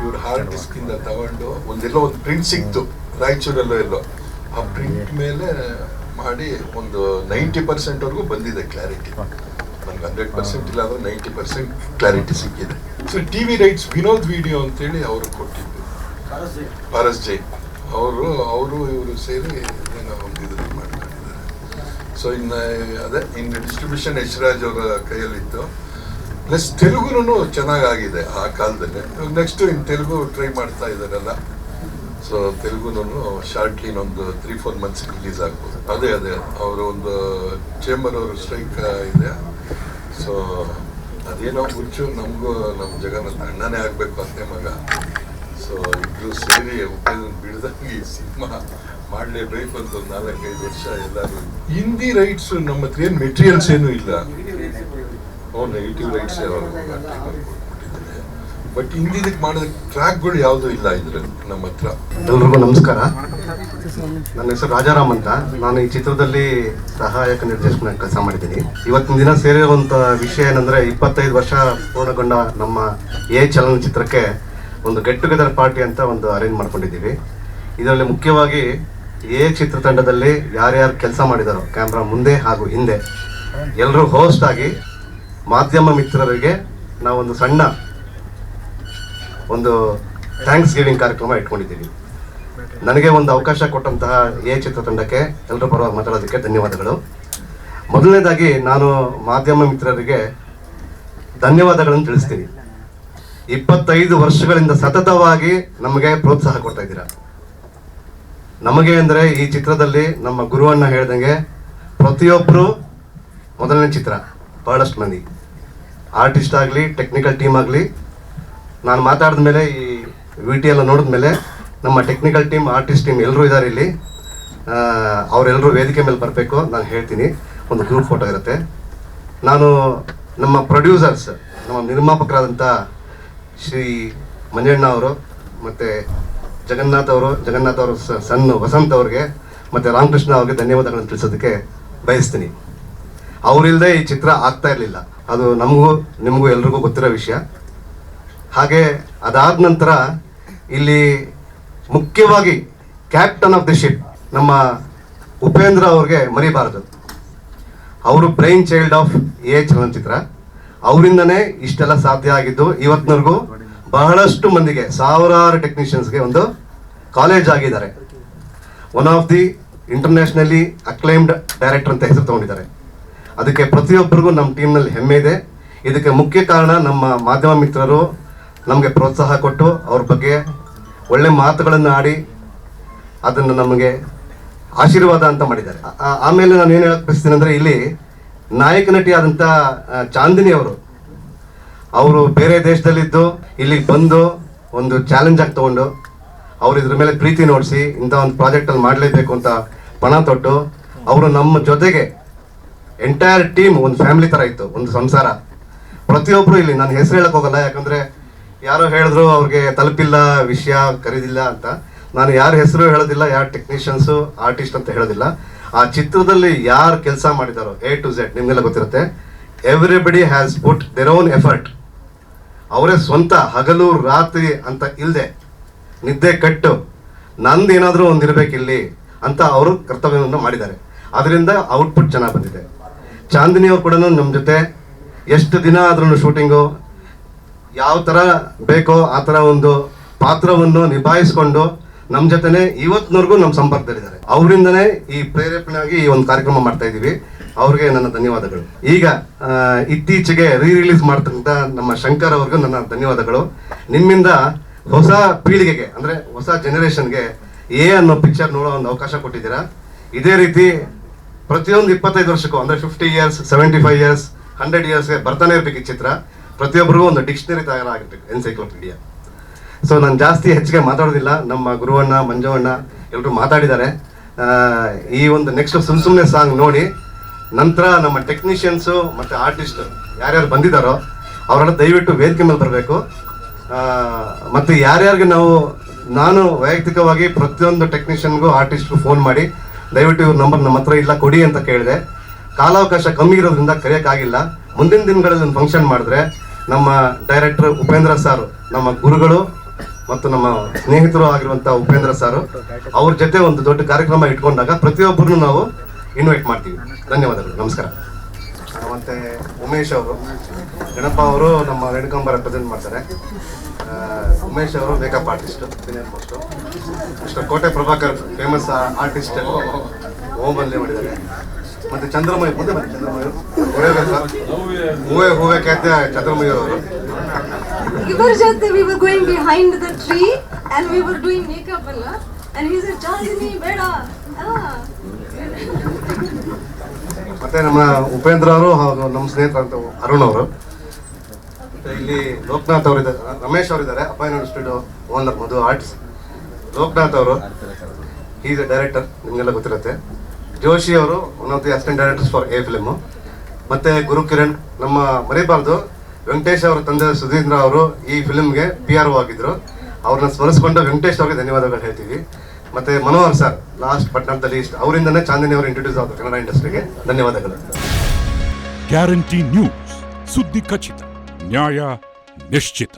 ಇವ್ರು ಹಾರ್ಡ್ ಡಿಸ್ಕಿಂದ ತಗೊಂಡು ಒಂದೆಲ್ಲೋ ಒಂದು ಪ್ರಿಂಟ್ ಸಿಕ್ತು ರಾಯಚೂರಲ್ಲೋ ಎಲ್ಲೋ, ಆ ಪ್ರಿಂಟ್ ಮೇಲೆ ಮಾಡಿ ಒಂದು 90%ವರೆಗೂ ಬಂದಿದೆ ಕ್ಲಾರಿಟಿ. ನನಗೆ 100% ಇಲ್ಲ ಅಂದ್ರೆ 90% ಕ್ಲಾರಿಟಿ ಸಿಕ್ಕಿದೆ. So T V rights Vinod video ಅಂತೇಳಿ ಅವರು ಕೊಟ್ಟಿದ್ದು, ಪಾರಸ್ ಜೈನ್ ಅವರು ಇವರು ಸೇರಿ ಏನೋ ಒಂದು ಇದರಲ್ಲಿ ಮಾಡ್ಕೊಂಡಿದ್ದಾರೆ. ಸೊ ಇನ್ನು ಡಿಸ್ಟ್ರಿಬ್ಯೂಷನ್ ಯಶ್ರಾಜ್ ಅವರ ಕೈಯಲ್ಲಿತ್ತು. ಪ್ಲಸ್ ತೆಲುಗುನು ಚೆನ್ನಾಗಾಗಿದೆ ಆ ಕಾಲದಲ್ಲಿ. ನೆಕ್ಸ್ಟ್ ಇನ್ನು ತೆಲುಗು ಟ್ರೈ ಮಾಡ್ತಾ ಇದ್ದಾರಲ್ಲ, ಸೊ ತೆಲುಗುನು ಶಾರ್ಟ್ಲಿ ಇನ್ನೊಂದು 3-4 ಮಂತ್ಸ್ ರಿಲೀಸ್ ಆಗ್ಬೋದು. ಅದೇ ಅವರು ಒಂದು ಚೇಂಬರ್ ಅವರು ಸ್ಟ್ರೈಕ್ ಇದೆ. ಸೊ ಅದೇನೋ ಹುಚ್ಚು ನಮಗೂ ನಮ್ಮ ಜಗನ್ನಾಥ ಅಣ್ಣನೇ ಆಗಬೇಕು ಅಂತೆ ಮಗ. ಸೊ ಇಬ್ರು ಸೇರಿ ಉಪೇಂದ್ರ ಬಿಡ್ದಂಗೆ ಈ ಸಿನಿಮಾ ಮಾಡಲೇಬೇಕು ಅಂತ ಒಂದು 4-5 ವರ್ಷ ಎಲ್ಲರೂ. ಹಿಂದಿ ರೈಟ್ಸ್ ನಮ್ಮ ಹತ್ರ ಏನು ಮೆಟೀರಿಯಲ್ಸ್ ಏನೂ ಇಲ್ಲ. ನೆಗೆಟಿವ್ ರೈಟ್ಸ್ ಬಟ್ ಹಿಂದಿದಕ್ಕೆ ಮಾಡಿದ ಟ್ರ್ಯಾಕ್ಗಳು ಯಾವುದೂ ಇಲ್ಲ ಇದ್ರಲ್ಲಿ ನಮ್ಮ ಹತ್ರ. ಎಲ್ರಿಗೂ ನಮಸ್ಕಾರ. ನನ್ನ ಹೆಸರು ರಾಜಾರಾಮ್ ಅಂತ. ನಾನು ಈ ಚಿತ್ರದಲ್ಲಿ ಸಹಾಯಕ ನಿರ್ದೇಶಕನಾಗಿ ಕೆಲಸ ಮಾಡಿದ್ದೀನಿ. ಇವತ್ತಿನ ದಿನ ಸೇರಿರುವಂಥ ವಿಷಯ ಏನಂದರೆ 25 ವರ್ಷ ಪೂರ್ಣಗೊಂಡ ನಮ್ಮ ಚಲನಚಿತ್ರಕ್ಕೆ ಒಂದು ಗೆಟ್ ಟುಗೆದರ್ ಪಾರ್ಟಿ ಅಂತ ಒಂದು ಅರೇಂಜ್ ಮಾಡ್ಕೊಂಡಿದ್ದೀವಿ. ಇದರಲ್ಲಿ ಮುಖ್ಯವಾಗಿ ಚಿತ್ರತಂಡದಲ್ಲಿ ಯಾರ್ಯಾರು ಕೆಲಸ ಮಾಡಿದಾರೋ ಕ್ಯಾಮ್ರಾ ಮುಂದೆ ಹಾಗೂ ಹಿಂದೆ ಎಲ್ಲರೂ ಹೋಸ್ಟ್ ಆಗಿ ಮಾಧ್ಯಮ ಮಿತ್ರರಿಗೆ ನಾವೊಂದು ಸಣ್ಣ ಒಂದು ಥ್ಯಾಂಕ್ಸ್ ಗಿವಿಂಗ್ ಕಾರ್ಯಕ್ರಮ ಇಟ್ಕೊಂಡಿದ್ದೀವಿ. ನನಗೆ ಒಂದು ಅವಕಾಶ ಕೊಟ್ಟಂತಹ ಚಿತ್ರತಂಡಕ್ಕೆ ಎಲ್ಲರ ಪರವಾಗಿ ಮಾತಾಡೋದಕ್ಕೆ ಧನ್ಯವಾದಗಳು. ಮೊದಲನೇದಾಗಿ ನಾನು ಮಾಧ್ಯಮ ಮಿತ್ರರಿಗೆ ಧನ್ಯವಾದಗಳನ್ನು ತಿಳಿಸ್ತೀನಿ. 25 ವರ್ಷಗಳಿಂದ ಸತತವಾಗಿ ನಮಗೆ ಪ್ರೋತ್ಸಾಹ ಕೊಡ್ತಾ ಇದ್ದೀರಾ. ನಮಗೆ ಅಂದರೆ ಈ ಚಿತ್ರದಲ್ಲಿ ನಮ್ಮ ಗುರುವಣ್ಣ ಹೇಳ್ದಂಗೆ ಪ್ರತಿಯೊಬ್ಬರು ಮೊದಲನೇ ಚಿತ್ರ, ಬಹಳಷ್ಟು ಮಂದಿ ಆರ್ಟಿಸ್ಟ್ ಆಗಲಿ ಟೆಕ್ನಿಕಲ್ ಟೀಮ್ ಆಗಲಿ, ನಾನು ಮಾತಾಡಿದ ಮೇಲೆ ಈ VT ಎಲ್ಲ ನೋಡಿದ ಮೇಲೆ ನಮ್ಮ ಟೆಕ್ನಿಕಲ್ ಟೀಮ್ ಆರ್ಟಿಸ್ಟ್ ಟೀಮ್ ಎಲ್ಲರೂ ಇದ್ದಾರೆ ಇಲ್ಲಿ. ಅವರೆಲ್ಲರೂ ವೇದಿಕೆ ಮೇಲೆ ಬರಬೇಕು. ನಾನು ಹೇಳ್ತೀನಿ, ಒಂದು ಗ್ರೂಪ್ ಫೋಟೋ ಇರುತ್ತೆ. ನಾನು ನಮ್ಮ ಪ್ರೊಡ್ಯೂಸರ್ಸ್, ನಮ್ಮ ನಿರ್ಮಾಪಕರಾದಂಥ ಶ್ರೀ ಮಂಜಣ್ಣ ಅವರು ಮತ್ತು ಜಗನ್ನಾಥ್ ಅವರು ಸಣ್ಣ ವಸಂತ್ ಅವ್ರಿಗೆ ಮತ್ತು ರಾಮಕೃಷ್ಣ ಅವ್ರಿಗೆ ಧನ್ಯವಾದಗಳನ್ನು ತಿಳಿಸೋದಕ್ಕೆ ಬಯಸ್ತೀನಿ. ಅವರಿಲ್ಲದೆ ಈ ಚಿತ್ರ ಆಗ್ತಾ ಇರಲಿಲ್ಲ. ಅದು ನಮಗೂ ನಿಮಗೂ ಎಲ್ರಿಗೂ ಗೊತ್ತಿರೋ ವಿಷಯ. ಹಾಗೆ ಅದಾದ ನಂತರ ಇಲ್ಲಿ ಮುಖ್ಯವಾಗಿ ಕ್ಯಾಪ್ಟನ್ ಆಫ್ ದಿ ಶಿಪ್ ನಮ್ಮ ಉಪೇಂದ್ರ ಅವ್ರಿಗೆ ಮರಿಬಾರದು. ಅವರು ಬ್ರೈನ್ ಚೈಲ್ಡ್ ಆಫ್ ಚಲನಚಿತ್ರ. ಅವರಿಂದನೇ ಇಷ್ಟೆಲ್ಲ ಸಾಧ್ಯ ಆಗಿದ್ದು. ಇವತ್ತಿನವರೆಗೂ ಬಹಳಷ್ಟು ಮಂದಿಗೆ, ಸಾವಿರಾರು ಟೆಕ್ನಿಷಿಯನ್ಸ್ಗೆ ಒಂದು ಕಾಲೇಜ್ ಆಗಿದ್ದಾರೆ. One of the internationally acclaimed director ಅಂತ ಹೆಸರು ತಗೊಂಡಿದ್ದಾರೆ. ಅದಕ್ಕೆ ಪ್ರತಿಯೊಬ್ಬರಿಗೂ ನಮ್ಮ ಟೀಮ್ನಲ್ಲಿ ಹೆಮ್ಮೆ ಇದೆ. ಇದಕ್ಕೆ ಮುಖ್ಯ ಕಾರಣ ನಮ್ಮ ಮಾಧ್ಯಮ ಮಿತ್ರರು ನಮಗೆ ಪ್ರೋತ್ಸಾಹ ಕೊಟ್ಟು ಅವ್ರ ಬಗ್ಗೆ ಒಳ್ಳೆ ಮಾತುಗಳನ್ನು ಆಡಿ ಅದನ್ನು ನಮಗೆ ಆಶೀರ್ವಾದ ಅಂತ ಮಾಡಿದ್ದಾರೆ. ಆಮೇಲೆ ನಾನು ಏನು ಹೇಳಕ್ಕೆ ಬಯಸ್ತೀನಿ ಅಂದರೆ, ಇಲ್ಲಿ ನಾಯಕ ನಟಿ ಆದಂಥ ಚಾಂದಿನಿ ಅವರು ಬೇರೆ ದೇಶದಲ್ಲಿದ್ದು ಇಲ್ಲಿಗೆ ಬಂದು ಒಂದು ಚಾಲೆಂಜ್ ಆಗಿ ತೊಗೊಂಡು ಅವರು ಇದ್ರ ಮೇಲೆ ಪ್ರೀತಿ ನೋಡಿಸಿ ಇಂಥ ಒಂದು ಪ್ರಾಜೆಕ್ಟಲ್ಲಿ ಮಾಡಲೇಬೇಕು ಅಂತ ಪಣ ತೊಟ್ಟು ಅವರು ನಮ್ಮ ಜೊತೆಗೆ ಎಂಟೈರ್ ಟೀಮ್ ಒಂದು ಫ್ಯಾಮಿಲಿ ಥರ ಇತ್ತು, ಒಂದು ಸಂಸಾರ. ಪ್ರತಿಯೊಬ್ಬರು ಇಲ್ಲಿ ನಾನು ಹೆಸರು ಹೇಳಕ್ಕೆ ಹೋಗಲ್ಲ, ಯಾಕಂದರೆ ಯಾರೋ ಹೇಳಿದ್ರು ಅವ್ರಿಗೆ ತಲುಪಿಲ್ಲ ವಿಷಯ ಕರೀದಿಲ್ಲ ಅಂತ. ನಾನು ಯಾರ ಹೆಸರು ಹೇಳೋದಿಲ್ಲ, ಯಾರು ಟೆಕ್ನಿಷಿಯನ್ಸು ಆರ್ಟಿಸ್ಟ್ ಅಂತ ಹೇಳೋದಿಲ್ಲ. ಆ ಚಿತ್ರದಲ್ಲಿ ಯಾರು ಕೆಲಸ ಮಾಡಿದಾರೋ A to Z ನಿಮಗೆಲ್ಲ ಗೊತ್ತಿರುತ್ತೆ. Everybody has put their own effort. ಅವರೇ ಸ್ವಂತ ಹಗಲು ರಾತ್ರಿ ಅಂತ ಇಲ್ಲದೆ ನಿದ್ದೆ ಕಟ್ಟು ನಂದು ಏನಾದರೂ ಒಂದು ಇರಬೇಕಿಲ್ಲಿ ಅಂತ ಅವರು ಕರ್ತವ್ಯವನ್ನು ಮಾಡಿದ್ದಾರೆ. ಅದರಿಂದ ಔಟ್ಪುಟ್ ಚೆನ್ನಾಗಿ ಬಂದಿದೆ. ಚಾಂದಿನಿ ಅವ್ರು ಕೂಡ ನಮ್ಮ ಜೊತೆ ಎಷ್ಟು ದಿನ ಆದ್ರೂ ಶೂಟಿಂಗು ಯಾವ ಥರ ಬೇಕೋ ಆ ಥರ ಒಂದು ಪಾತ್ರವನ್ನು ನಿಭಾಯಿಸ್ಕೊಂಡು ನಮ್ಮ ಜೊತೆನೆ ಇವತ್ತಿನವರೆಗೂ ನಮ್ಮ ಸಂಪರ್ಕದಲ್ಲಿದ್ದಾರೆ. ಅವರಿಂದನೇ ಈ ಪ್ರೇರೇಪಣೆಯಾಗಿ ಈ ಒಂದು ಕಾರ್ಯಕ್ರಮ ಮಾಡ್ತಾ ಇದ್ದೀವಿ. ಅವ್ರಿಗೆ ನನ್ನ ಧನ್ಯವಾದಗಳು. ಈಗ ಇತ್ತೀಚೆಗೆ ರಿಲೀಸ್ ಮಾಡ್ತಕ್ಕಂಥ ನಮ್ಮ ಶಂಕರ್ ಅವ್ರಿಗೂ ನನ್ನ ಧನ್ಯವಾದಗಳು. ನಿಮ್ಮಿಂದ ಹೊಸ ಪೀಳಿಗೆಗೆ ಅಂದರೆ ಹೊಸ ಜನರೇಷನ್ಗೆ ಅನ್ನೋ ಪಿಕ್ಚರ್ ನೋಡೋ ಒಂದು ಅವಕಾಶ ಕೊಟ್ಟಿದ್ದೀರಾ. ಇದೇ ರೀತಿ ಪ್ರತಿಯೊಂದು 25 ವರ್ಷಕ್ಕೂ ಅಂದರೆ 50 years 75 years 100 yearsಗೆ ಬರ್ತಾನೆ ಇರ್ಬೇಕು ಈ ಚಿತ್ರ. ಪ್ರತಿಯೊಬ್ಬರಿಗೂ ಒಂದು ಡಿಕ್ಷನರಿ ತಯಾರಾಗಿರ್ಬೇಕು, ಎನ್ಸೈಕ್ಲೋಪೀಡಿಯಾ. ಸೊ ನಾನು ಜಾಸ್ತಿ ಹೆಚ್ಚಿಗೆ ಮಾತಾಡೋದಿಲ್ಲ. ನಮ್ಮ ಗುರುವಣ್ಣ ಮಂಜವಣ್ಣ ಎಲ್ಲರೂ ಮಾತಾಡಿದ್ದಾರೆ. ಈ ಒಂದು ನೆಕ್ಸ್ಟ್ ಸುಮ್ಮನೆ ಸಾಂಗ್ ನೋಡಿ ನಂತರ ನಮ್ಮ ಟೆಕ್ನಿಷಿಯನ್ಸು ಮತ್ತು ಆರ್ಟಿಸ್ಟ್ ಯಾರ್ಯಾರು ಬಂದಿದ್ದಾರೋ ಅವರೆಲ್ಲ ದಯವಿಟ್ಟು ವೇದಿಕೆ ಮೇಲೆ ಬರಬೇಕು. ಮತ್ತು ಯಾರ್ಯಾರಿಗೆ ನಾನು ವೈಯಕ್ತಿಕವಾಗಿ ಪ್ರತಿಯೊಂದು ಟೆಕ್ನಿಷಿಯನ್ಗೂ ಆರ್ಟಿಸ್ಟ್ಗೂ ಫೋನ್ ಮಾಡಿ ದಯವಿಟ್ಟು ಇವ್ರ ನಂಬರ್ ನಮ್ಮ ಹತ್ರ ಇಲ್ಲ ಕೊಡಿ ಅಂತ ಕೇಳಿದೆ. ಕಾಲಾವಕಾಶ ಕಮ್ಮಿ ಇರೋದ್ರಿಂದ ಕರೆಯೋಕ್ಕಾಗಿಲ್ಲ. ಮುಂದಿನ ದಿನಗಳಲ್ಲಿ ಒಂದು ಫಂಕ್ಷನ್ ಮಾಡಿದ್ರೆ ನಮ್ಮ ಡೈರೆಕ್ಟರ್ ಉಪೇಂದ್ರ ಸರ್, ನಮ್ಮ ಗುರುಗಳು ಮತ್ತು ನಮ್ಮ ಸ್ನೇಹಿತರು ಆಗಿರುವಂಥ ಉಪೇಂದ್ರ ಸರ್, ಅವ್ರ ಜೊತೆ ಒಂದು ದೊಡ್ಡ ಕಾರ್ಯಕ್ರಮ ಇಟ್ಕೊಂಡಾಗ ಪ್ರತಿಯೊಬ್ಬರನ್ನು ನಾವು ಇನ್ವೈಟ್ ಮಾಡ್ತೀವಿ. ಧನ್ಯವಾದಗಳು, ನಮಸ್ಕಾರ. ಮತ್ತು ಉಮೇಶ್ ಅವರು, ಗಣಪ ಅವರು ನಮ್ಮ ರೇಣುಕಾಂಬ ರೆಪ್ರೆಸೆಂಟ್ ಮಾಡ್ತಾರೆ. ಉಮೇಶ್ ಅವರು makeup artist, senior most. Mister ಕೋಟೆ ಪ್ರಭಾಕರ್ ಫೇಮಸ್ ಆರ್ಟಿಸ್ಟ್, ಓಮಲ್ಲೇ ಮಾಡಿದ್ದಾರೆ. ಮತ್ತು ಚಂದ್ರಮಯ, ಮುಂದೆ ಬನ್ನಿ, ಚಂದ್ರಮಯ ಹೂವೆ ಖ್ಯಾತ ಚಂದ್ರಮಯ ಅವರು. ಇವರ ಜೊತೆ we were going behind the tree and we were doing makeup ಅಲ್ಲ, and he said ಚಾಂದಿನಿ ಬೇಡ. ಮತ್ತೆ ನಮ್ಮ ಉಪೇಂದ್ರ ಅವರು ಹಾಗೂ ನಮ್ಮ ಸ್ನೇಹಿತರಂತ ಅರುಣ್ ಅವರು. ಮತ್ತೆ ಇಲ್ಲಿ ಲೋಕನಾಥ್ ಅವರು ಇದ್ದಾರೆ, ರಮೇಶ್ ಅವರು ಇದ್ದಾರೆ, ಅಪಾಯಿಂಟ್ ಸ್ಟುಡಿಯೋ ಓನರ್ ಮಧು ಆರ್ಟ್ಸ್. ಲೋಕನಾಥ್ ಅವರು ಈಸ್ ಎ ಡೈರೆಕ್ಟರ್, ನಿಮಗೆಲ್ಲ ಗೊತ್ತಿರುತ್ತೆ. ಜೋಶಿ ಅವರು one of the assistant directors for A film. ಮತ್ತು ಗುರು ಕಿರಣ್, ನಮ್ಮ ಮರಿಬಾರ್ದು ವೆಂಕಟೇಶ್ ಅವರ ತಂದೆ ಸುಧೀಂದ್ರ ಅವರು ಈ ಫಿಲ್ಮ್ಗೆ PRO ಆಗಿದ್ದರು. ಅವ್ರನ್ನ ಸ್ಮರಿಸ್ಕೊಂಡು ವೆಂಕಟೇಶ್ ಅವ್ರಿಗೆ ಧನ್ಯವಾದಗಳು ಹೇಳ್ತೀವಿ. ಮತ್ತು Manohar sir, last but not the least, ಅವರಿಂದನೇ ಚಾಂದಿನಿ ಅವರು ಇಂಟ್ರೊಡ್ಯೂಸ್ ಆದರು ಕನ್ನಡ ಇಂಡಸ್ಟ್ರಿಗೆ. ಧನ್ಯವಾದಗಳು. ಗ್ಯಾರಂಟಿ ನ್ಯೂಸ್, ಸುದ್ದಿ ಖಚಿತ, ನ್ಯಾಯ ನಿಶ್ಚಿತ.